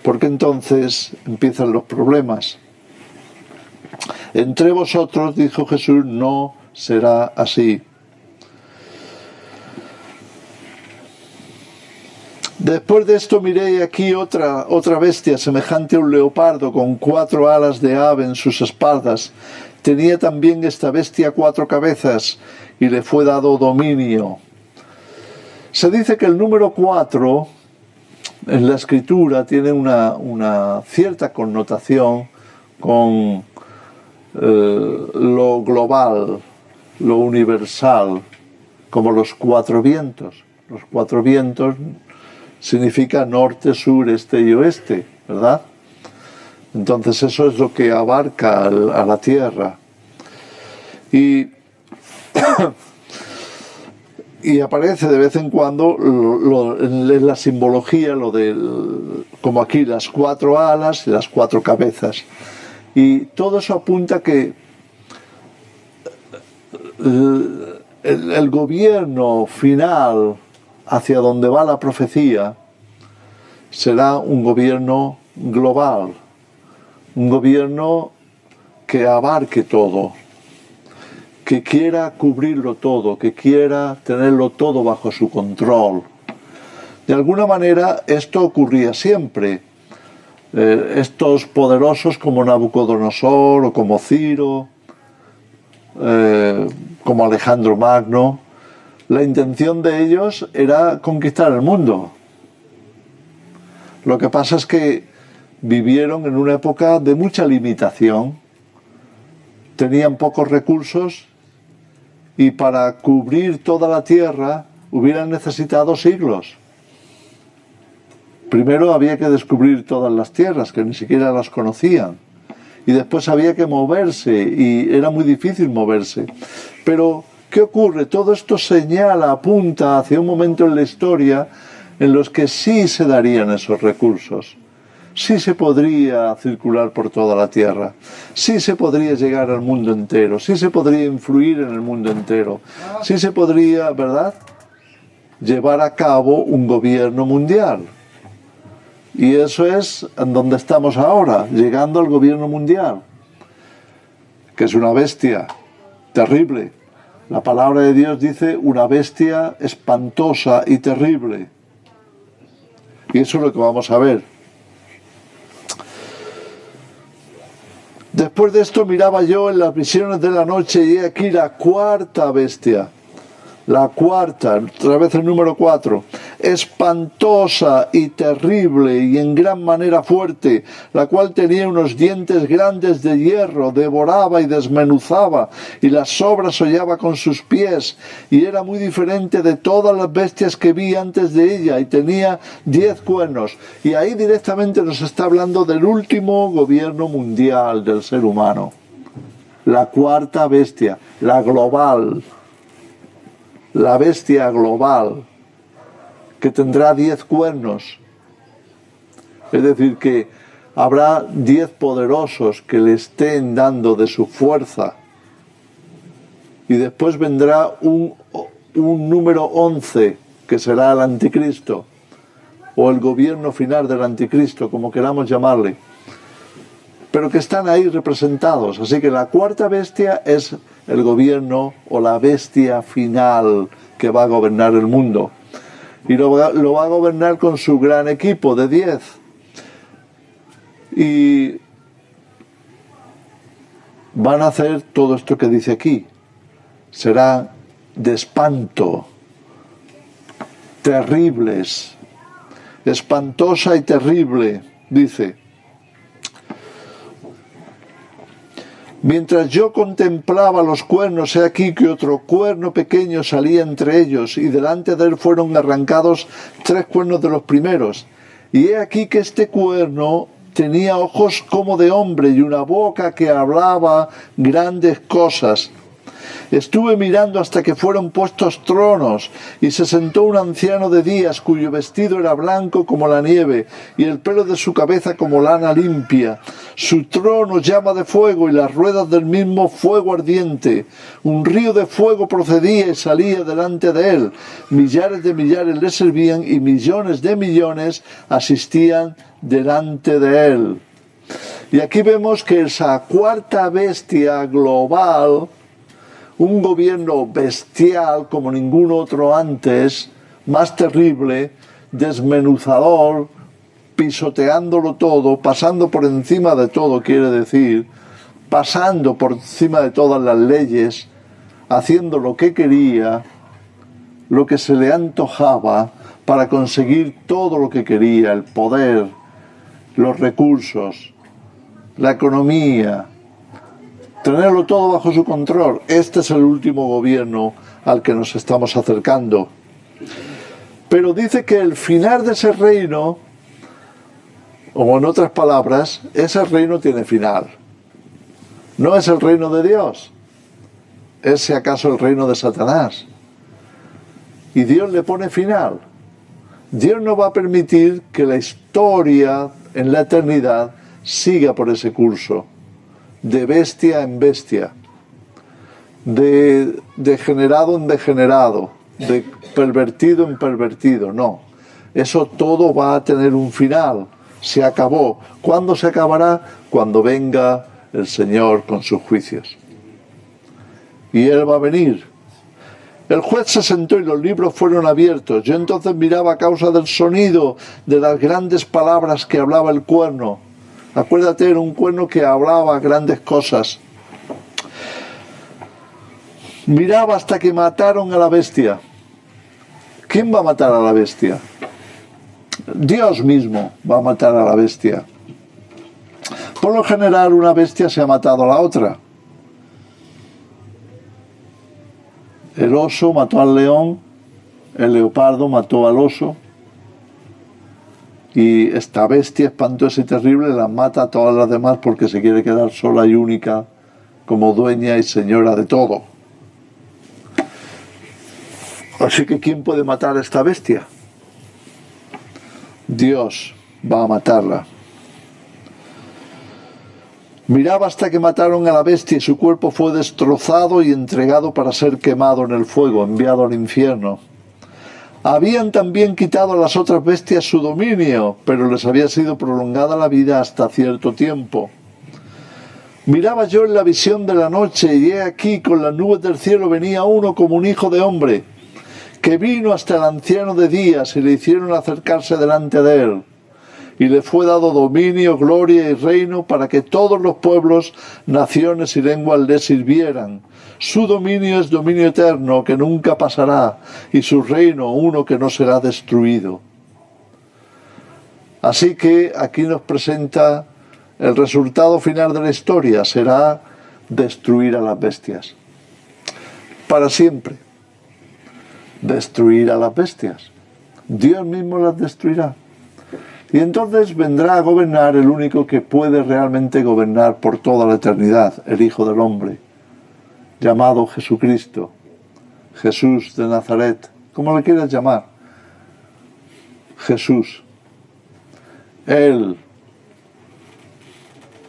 Porque entonces empiezan los problemas. Entre vosotros, dijo Jesús, no será así. Después de esto miré aquí otra bestia semejante a un leopardo con 4 alas de ave en sus espaldas. Tenía también esta bestia 4 cabezas y le fue dado dominio. Se dice que el número 4 en la escritura tiene una cierta connotación con lo global, lo universal, como los 4 vientos. Los 4 vientos significa norte, sur, este y oeste, ¿verdad? Entonces eso es lo que abarca a la tierra. Y aparece de vez en cuando en la simbología, como aquí, las 4 alas y las 4 cabezas. Y todo eso apunta a que el gobierno final hacia donde va la profecía será un gobierno global, un gobierno que abarque todo, que quiera cubrirlo todo, que quiera tenerlo todo bajo su control. De alguna manera esto ocurría siempre. Estos poderosos como Nabucodonosor o como Ciro, como Alejandro Magno, la intención de ellos era conquistar el mundo. Lo que pasa es que vivieron en una época de mucha limitación, tenían pocos recursos y para cubrir toda la tierra hubieran necesitado siglos. Primero había que descubrir todas las tierras, que ni siquiera las conocían. Y después había que moverse, y era muy difícil moverse. Pero, ¿qué ocurre? Todo esto señala, apunta hacia un momento en la historia en los que sí se darían esos recursos. Sí se podría circular por toda la tierra. Sí se podría llegar al mundo entero. Sí se podría influir en el mundo entero. Sí se podría, ¿verdad?, llevar a cabo un gobierno mundial. Y eso es en donde estamos ahora, llegando al gobierno mundial. que es una bestia terrible. La palabra de Dios dice una bestia espantosa y terrible. Y eso es lo que vamos a ver. Después de esto miraba yo en las visiones de la noche y he aquí la cuarta bestia. La cuarta, otra vez el número 4, espantosa y terrible y en gran manera fuerte, la cual tenía unos dientes grandes de hierro, devoraba y desmenuzaba, y las sobras hollaba con sus pies, y era muy diferente de todas las bestias que vi antes de ella, y tenía 10 cuernos. Y ahí directamente nos está hablando del último gobierno mundial del ser humano. La cuarta bestia, la global. La bestia global, que tendrá 10 cuernos. Es decir, que habrá 10 poderosos que le estén dando de su fuerza. Y después vendrá un número 11, que será el anticristo, o el gobierno final del anticristo, como queramos llamarle. Pero que están ahí representados. Así que la cuarta bestia es el gobierno o la bestia final que va a gobernar el mundo. Y lo va a gobernar con su gran equipo de 10. Y van a hacer todo esto que dice aquí. Será de espanto, terribles, espantosa y terrible, dice. Mientras yo contemplaba los cuernos, he aquí que otro cuerno pequeño salía entre ellos, y delante de él fueron arrancados 3 cuernos de los primeros. Y he aquí que este cuerno tenía ojos como de hombre y una boca que hablaba grandes cosas. Estuve mirando hasta que fueron puestos tronos, y se sentó un anciano de días, cuyo vestido era blanco como la nieve, y el pelo de su cabeza como lana limpia. Su trono llama de fuego, y las ruedas del mismo fuego ardiente. Un río de fuego procedía y salía delante de él. Millares de millares le servían, y millones de millones asistían delante de él. Y aquí vemos que esa cuarta bestia global, un gobierno bestial como ningún otro antes, más terrible, desmenuzador, pisoteándolo todo, pasando por encima de todo, quiere decir, pasando por encima de todas las leyes, haciendo lo que quería, lo que se le antojaba, para conseguir todo lo que quería, el poder, los recursos, la economía, tenerlo todo bajo su control. Este es el último gobierno al que nos estamos acercando. Pero dice que el final de ese reino, o en otras palabras, ese reino tiene final. No es el reino de Dios, es si acaso el reino de Satanás. Y Dios le pone final. Dios no va a permitir que la historia en la eternidad siga por ese curso, de bestia en bestia, de degenerado en degenerado, de pervertido en pervertido. No, eso todo va a tener un final. Se acabó. ¿Cuándo se acabará? Cuando venga el Señor con sus juicios. Y Él va a venir. El juez se sentó y los libros fueron abiertos. Yo entonces miraba a causa del sonido de las grandes palabras que hablaba el cuerno. Acuérdate, era un cuerno que hablaba grandes cosas. Miraba hasta que mataron a la bestia. ¿Quién va a matar a la bestia? Dios mismo va a matar a la bestia. Por lo general, una bestia se ha matado a la otra. El oso mató al león, el leopardo mató al oso, y esta bestia espantosa y terrible la mata a todas las demás porque se quiere quedar sola y única como dueña y señora de todo. Así que ¿quién puede matar a esta bestia? Dios va a matarla. Miraba hasta que mataron a la bestia y su cuerpo fue destrozado y entregado para ser quemado en el fuego, enviado al infierno. Habían también quitado a las otras bestias su dominio, pero les había sido prolongada la vida hasta cierto tiempo. Miraba yo en la visión de la noche, y he aquí con las nubes del cielo venía uno como un hijo de hombre, que vino hasta el anciano de días, y le hicieron acercarse delante de él. Y le fue dado dominio, gloria y reino para que todos los pueblos, naciones y lenguas le sirvieran. Su dominio es dominio eterno que nunca pasará, y su reino uno que no será destruido. Así que aquí nos presenta el resultado final de la historia, será destruir a las bestias. Para siempre. Destruir a las bestias. Dios mismo las destruirá. Y entonces vendrá a gobernar el único que puede realmente gobernar por toda la eternidad, el Hijo del Hombre, llamado Jesucristo, Jesús de Nazaret, como le quieras llamar, Jesús. Él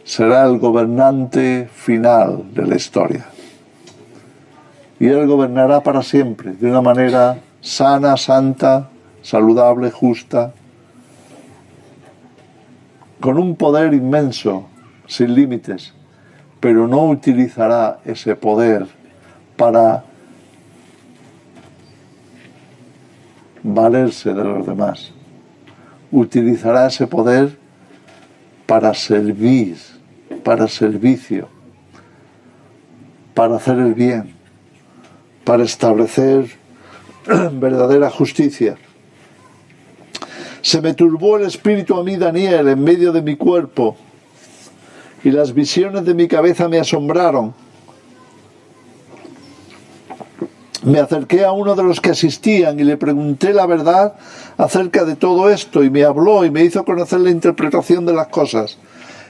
será el gobernante final de la historia. Y Él gobernará para siempre, de una manera sana, santa, saludable, justa, con un poder inmenso, sin límites, pero no utilizará ese poder para valerse de los demás. Utilizará ese poder para servir, para servicio, para hacer el bien, para establecer verdadera justicia. Se me turbó el espíritu a mí, Daniel, en medio de mi cuerpo, y las visiones de mi cabeza me asombraron. Me acerqué a uno de los que asistían y le pregunté la verdad acerca de todo esto, y me habló y me hizo conocer la interpretación de las cosas.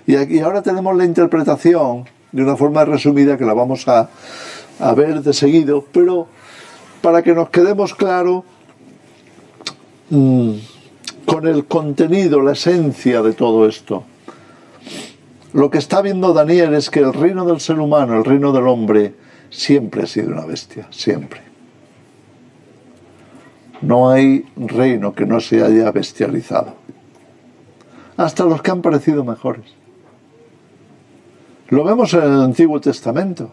Y ahora tenemos la interpretación de una forma resumida que la vamos a ver de seguido, pero para que nos quedemos claros con el contenido, la esencia de todo esto. Lo que está viendo Daniel es que el reino del ser humano, el reino del hombre, siempre ha sido una bestia, siempre. No hay reino que no se haya bestializado. Hasta los que han parecido mejores. Lo vemos en el Antiguo Testamento.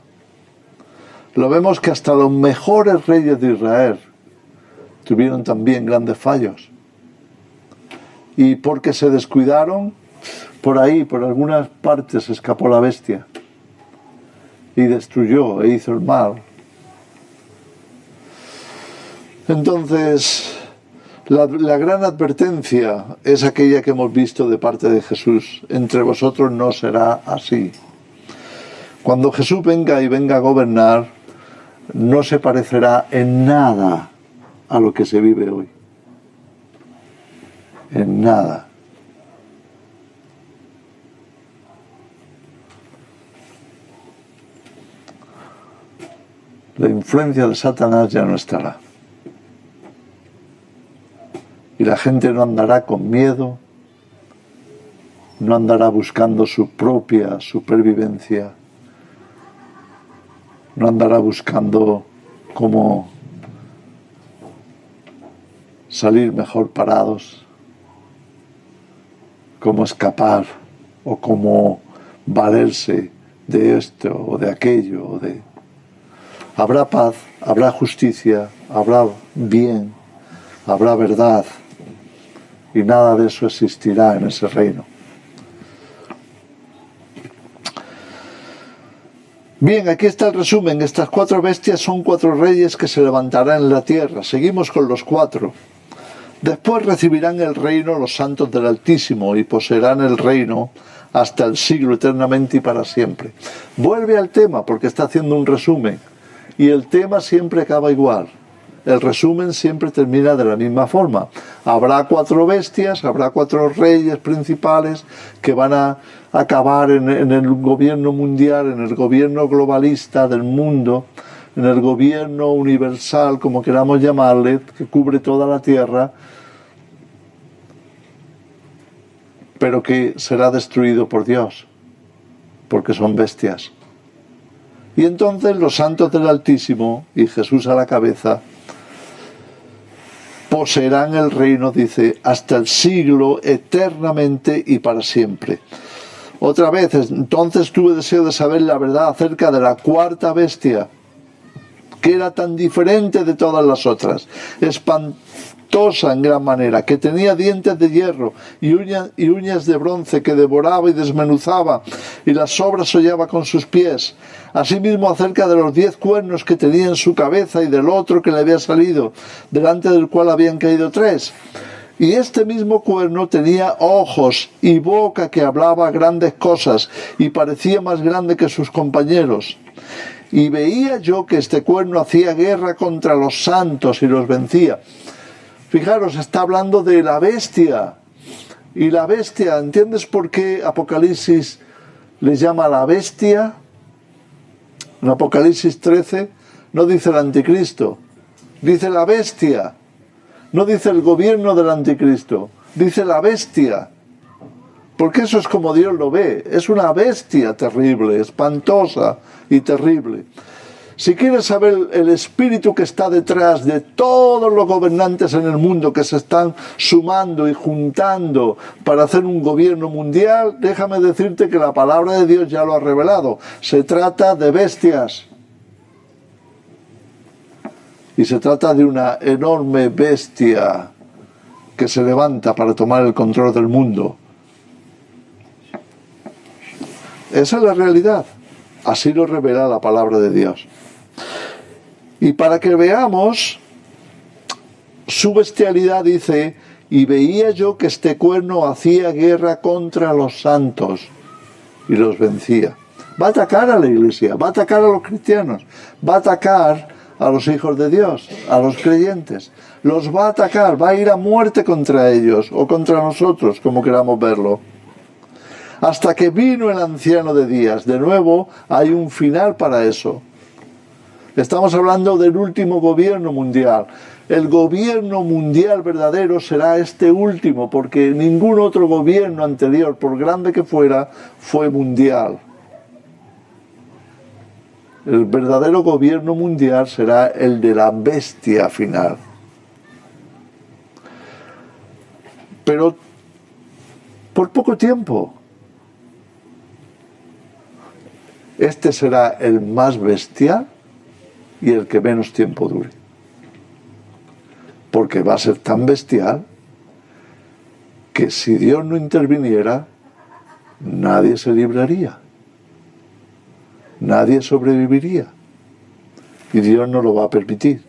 Lo vemos que hasta los mejores reyes de Israel tuvieron también grandes fallos. Y porque se descuidaron, por ahí, por algunas partes, escapó la bestia y destruyó e hizo el mal. Entonces, la gran advertencia es aquella que hemos visto de parte de Jesús: entre vosotros no será así. Cuando Jesús venga y venga a gobernar, no se parecerá en nada a lo que se vive hoy. En nada. La influencia de Satanás ya no estará. Y la gente no andará con miedo, no andará buscando su propia supervivencia, no andará buscando cómo salir mejor parados, cómo escapar o cómo valerse de esto o de aquello. Habrá paz, habrá justicia, habrá bien, habrá verdad, y nada de eso existirá en ese reino. Bien, aquí está el resumen. Estas 4 bestias son 4 reyes que se levantarán en la tierra. Seguimos con los 4. Después recibirán el reino los santos del Altísimo y poseerán el reino hasta el siglo, eternamente y para siempre. Vuelve al tema porque está haciendo un resumen, y el tema siempre acaba igual. El resumen siempre termina de la misma forma. Habrá 4 bestias, habrá 4 reyes principales que van a acabar en el gobierno mundial, en el gobierno globalista del mundo, en el gobierno universal, como queramos llamarle, que cubre toda la tierra, pero que será destruido por Dios, porque son bestias. Y entonces los santos del Altísimo, y Jesús a la cabeza, poseerán el reino, dice, hasta el siglo, eternamente y para siempre. Otra vez, entonces tuve deseo de saber la verdad acerca de la cuarta bestia, que era tan diferente de todas las otras, espantosa en gran manera, que tenía dientes de hierro y uñas de bronce, que devoraba y desmenuzaba, y las sobras hollaba con sus pies. Asimismo acerca de los 10 cuernos que tenía en su cabeza y del otro que le había salido, delante del cual habían caído 3. Y este mismo cuerno tenía ojos y boca que hablaba grandes cosas y parecía más grande que sus compañeros. Y veía yo que este cuerno hacía guerra contra los santos y los vencía. Fijaros, está hablando de la bestia. Y la bestia, ¿entiendes por qué Apocalipsis les llama la bestia? En Apocalipsis 13 no dice el anticristo, dice la bestia. No dice el gobierno del anticristo, dice la bestia. Porque eso es como Dios lo ve. Es una bestia terrible, espantosa y terrible. Si quieres saber el espíritu que está detrás de todos los gobernantes en el mundo que se están sumando y juntando para hacer un gobierno mundial, déjame decirte que la palabra de Dios ya lo ha revelado. Se trata de bestias. Y se trata de una enorme bestia que se levanta para tomar el control del mundo. Esa es la realidad. Así lo revela la palabra de Dios. Y para que veamos su bestialidad, dice, y veía yo que este cuerno hacía guerra contra los santos y los vencía. Va a atacar a la iglesia, va a atacar a los cristianos, va a atacar a los hijos de Dios, a los creyentes. Los va a atacar, va a ir a muerte contra ellos o contra nosotros, como queramos verlo. Hasta que vino el anciano de días. De nuevo, hay un final para eso. Estamos hablando del último gobierno mundial. El gobierno mundial verdadero será este último, porque ningún otro gobierno anterior, por grande que fuera, fue mundial. El verdadero gobierno mundial será el de la bestia final. Pero por poco tiempo. Este será el más bestial y el que menos tiempo dure. Porque va a ser tan bestial que si Dios no interviniera, nadie se libraría. Nadie sobreviviría. Y Dios no lo va a permitir.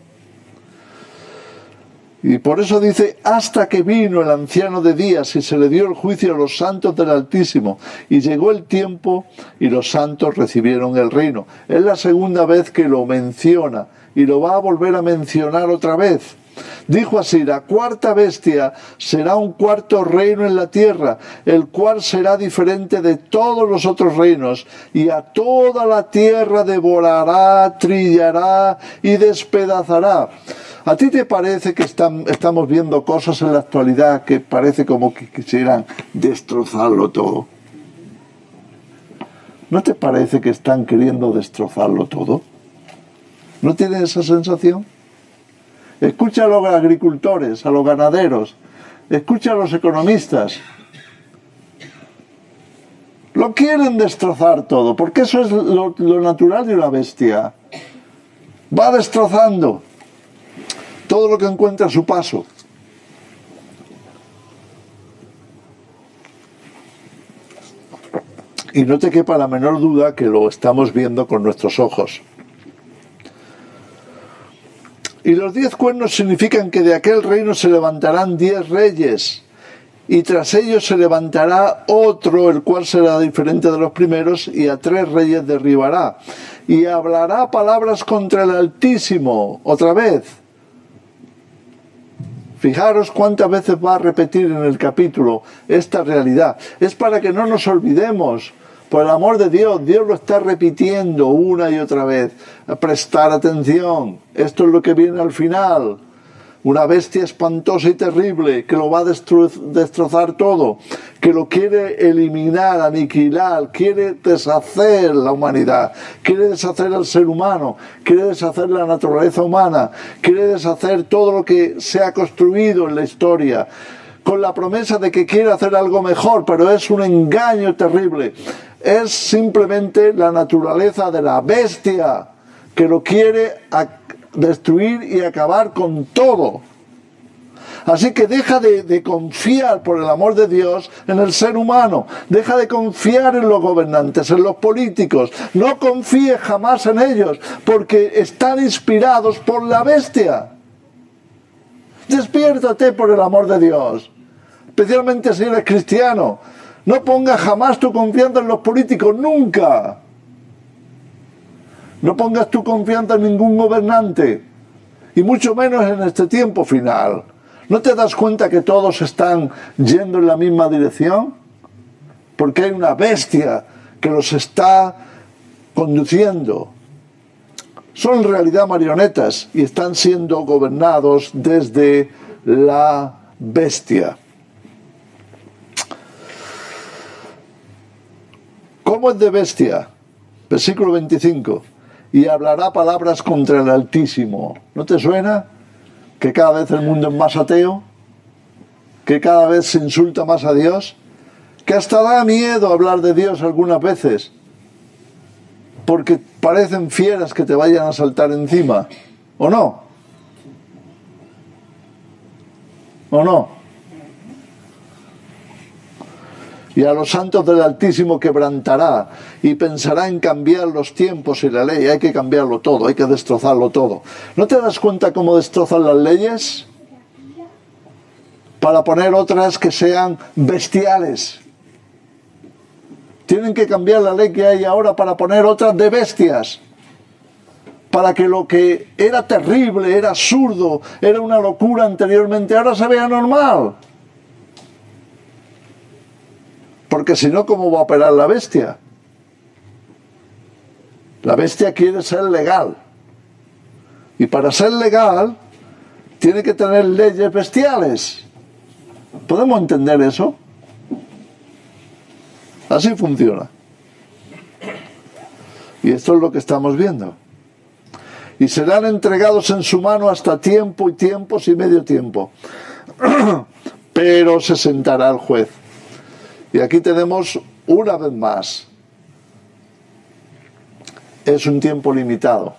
Y por eso dice, hasta que vino el anciano de días y se le dio el juicio a los santos del Altísimo. Y llegó el tiempo y los santos recibieron el reino. Es la segunda vez que lo menciona y lo va a volver a mencionar otra vez. Dijo así, la cuarta bestia será un cuarto reino en la tierra, el cual será diferente de todos los otros reinos, y a toda la tierra devorará, trillará y despedazará. ¿A ti te parece que estamos viendo cosas en la actualidad que parece como que quisieran destrozarlo todo? ¿No te parece que están queriendo destrozarlo todo? ¿No tienes esa sensación? Escucha a los agricultores, a los ganaderos, escucha a los economistas. Lo quieren destrozar todo, porque eso es lo natural de una bestia. Va destrozando todo lo que encuentra a su paso. Y no te quepa la menor duda que lo estamos viendo con nuestros ojos. Y los 10 cuernos significan que de aquel reino se levantarán 10 reyes, y tras ellos se levantará otro, el cual será diferente de los primeros, y a 3 reyes derribará. Y hablará palabras contra el Altísimo, otra vez. Fijaros cuántas veces va a repetir en el capítulo esta realidad. Es para que no nos olvidemos. Por el amor de Dios, Dios lo está repitiendo una y otra vez. Prestar atención. Esto es lo que viene al final. Una bestia espantosa y terrible que lo va a destrozar todo. Que lo quiere eliminar, aniquilar. Quiere deshacer la humanidad. Quiere deshacer al ser humano. Quiere deshacer la naturaleza humana. Quiere deshacer todo lo que se ha construido en la historia. con la promesa de que quiere hacer algo mejor, pero es un engaño terrible. Es simplemente la naturaleza de la bestia que lo quiere destruir y acabar con todo. Así que deja de confiar, por el amor de Dios, en el ser humano. Deja de confiar en los gobernantes, en los políticos. No confíes jamás en ellos, porque están inspirados por la bestia. Despiértate, por el amor de Dios. Especialmente si eres cristiano. No pongas jamás tu confianza en los políticos, nunca. No pongas tu confianza en ningún gobernante. Y mucho menos en este tiempo final. ¿No te das cuenta que todos están yendo en la misma dirección? Porque hay una bestia que los está conduciendo. Son en realidad marionetas y están siendo gobernados desde la bestia. ¿Cómo es de bestia? Versículo 25. Y hablará palabras contra el Altísimo. ¿No te suena? Que cada vez el mundo es más ateo, que cada vez se insulta más a Dios, que hasta da miedo hablar de Dios algunas veces, porque parecen fieras que te vayan a saltar encima, ¿o no? ¿O no? Y a los santos del Altísimo quebrantará y pensará en cambiar los tiempos y la ley. Hay que cambiarlo todo, hay que destrozarlo todo. ¿No te das cuenta cómo destrozan las leyes? Para poner otras que sean bestiales. Tienen que cambiar la ley que hay ahora para poner otras de bestias. Para que lo que era terrible, era absurdo, era una locura anteriormente, ahora se vea normal. Porque si no, ¿cómo va a operar la bestia? La bestia quiere ser legal. Y para ser legal, tiene que tener leyes bestiales. ¿Podemos entender eso? Así funciona. Y esto es lo que estamos viendo. Y serán entregados en su mano hasta tiempo y tiempos y medio tiempo. Pero se sentará el juez. Y aquí tenemos una vez más, es un tiempo limitado,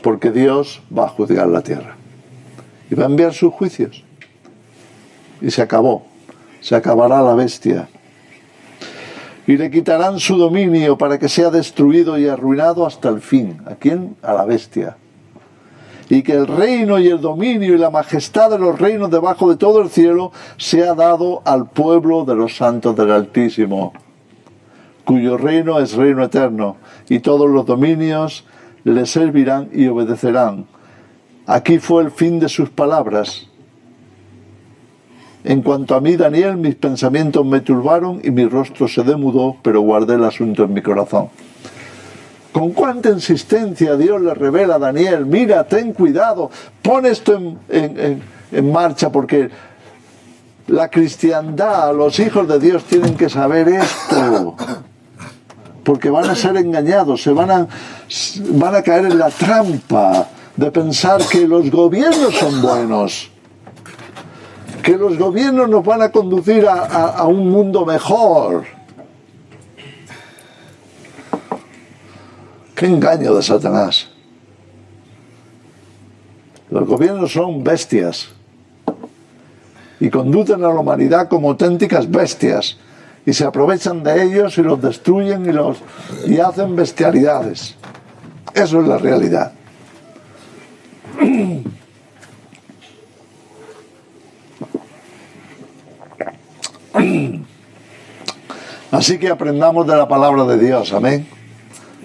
porque Dios va a juzgar la tierra y va a enviar sus juicios. Y se acabó, se acabará la bestia. Y le quitarán su dominio para que sea destruido y arruinado hasta el fin. ¿A quién? A la bestia. Y que el reino y el dominio y la majestad de los reinos debajo de todo el cielo sea dado al pueblo de los santos del Altísimo, cuyo reino es reino eterno, y todos los dominios le servirán y obedecerán. Aquí fue el fin de sus palabras. En cuanto a mí, Daniel, mis pensamientos me turbaron y mi rostro se demudó, pero guardé el asunto en mi corazón. Con cuánta insistencia Dios le revela a Daniel: mira, ten cuidado, pon esto en marcha, porque la cristiandad, los hijos de Dios tienen que saber esto, porque van a ser engañados, van a caer en la trampa de pensar que los gobiernos son buenos, que los gobiernos nos van a conducir a un mundo mejor. ¡Qué engaño de Satanás! Los gobiernos son bestias y conducen a la humanidad como auténticas bestias y se aprovechan de ellos y los destruyen y hacen bestialidades. Eso es la realidad. Así que aprendamos de la palabra de Dios, amén.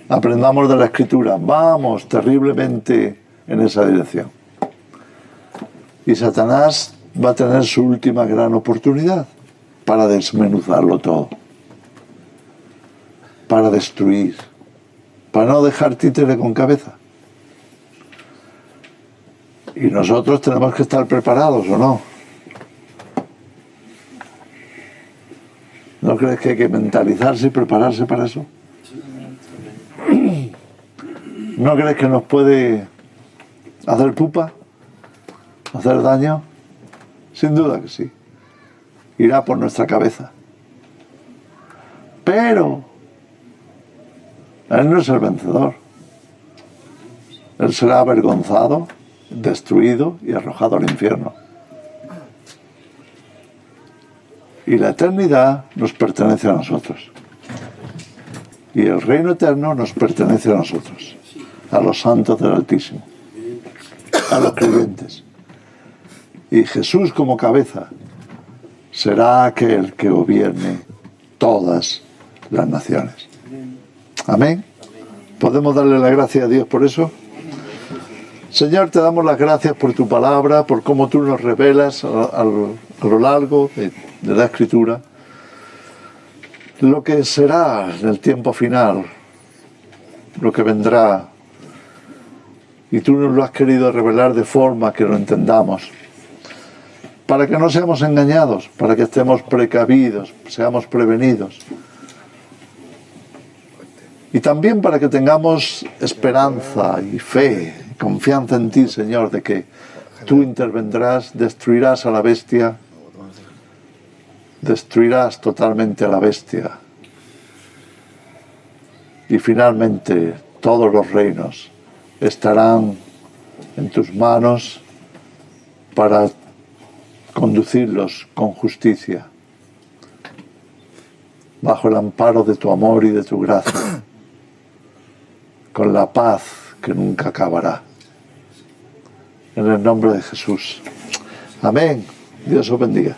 Aprendamos de la Escritura. Vamos terriblemente en esa dirección. Y Satanás va a tener su última gran oportunidad para desmenuzarlo todo, para destruir, para no dejar títere con cabeza. Y nosotros tenemos que estar preparados, ¿o no? ¿No crees que hay que mentalizarse y prepararse para eso? ¿No crees que nos puede hacer pupa? ¿Hacer daño? Sin duda que sí. irá por nuestra cabeza. Pero Él no es el vencedor. Él será avergonzado, destruido y arrojado al infierno. Y la eternidad nos pertenece a nosotros. Y el reino eterno nos pertenece a nosotros, a los santos del Altísimo, a los creyentes. Y Jesús como cabeza será aquel que gobierne todas las naciones. Amén. ¿Podemos darle la gracia a Dios por eso? Señor, te damos las gracias por tu palabra, por cómo tú nos revelas a lo largo de la Escritura lo que será en el tiempo final, lo que vendrá. Y tú nos lo has querido revelar de forma que lo entendamos, para que no seamos engañados, para que estemos precavidos, seamos prevenidos. Y también para que tengamos esperanza y fe, confianza en ti, Señor, de que tú intervendrás, destruirás a la bestia, destruirás totalmente a la bestia. Y finalmente todos los reinos estarán en tus manos para conducirlos con justicia, bajo el amparo de tu amor y de tu gracia, con la paz que nunca acabará. En el nombre de Jesús. Amén. Dios os bendiga.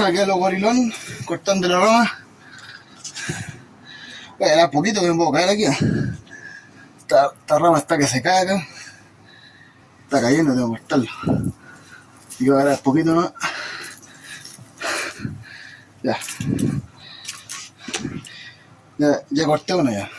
Aquí a los gorilón cortando la rama. Voy a dar poquito que me puedo caer aquí. Esta rama está que se cae acá. Está cayendo, tengo que cortarlo. Así que voy a agarrar poquito más. Ya. Ya corté una ya.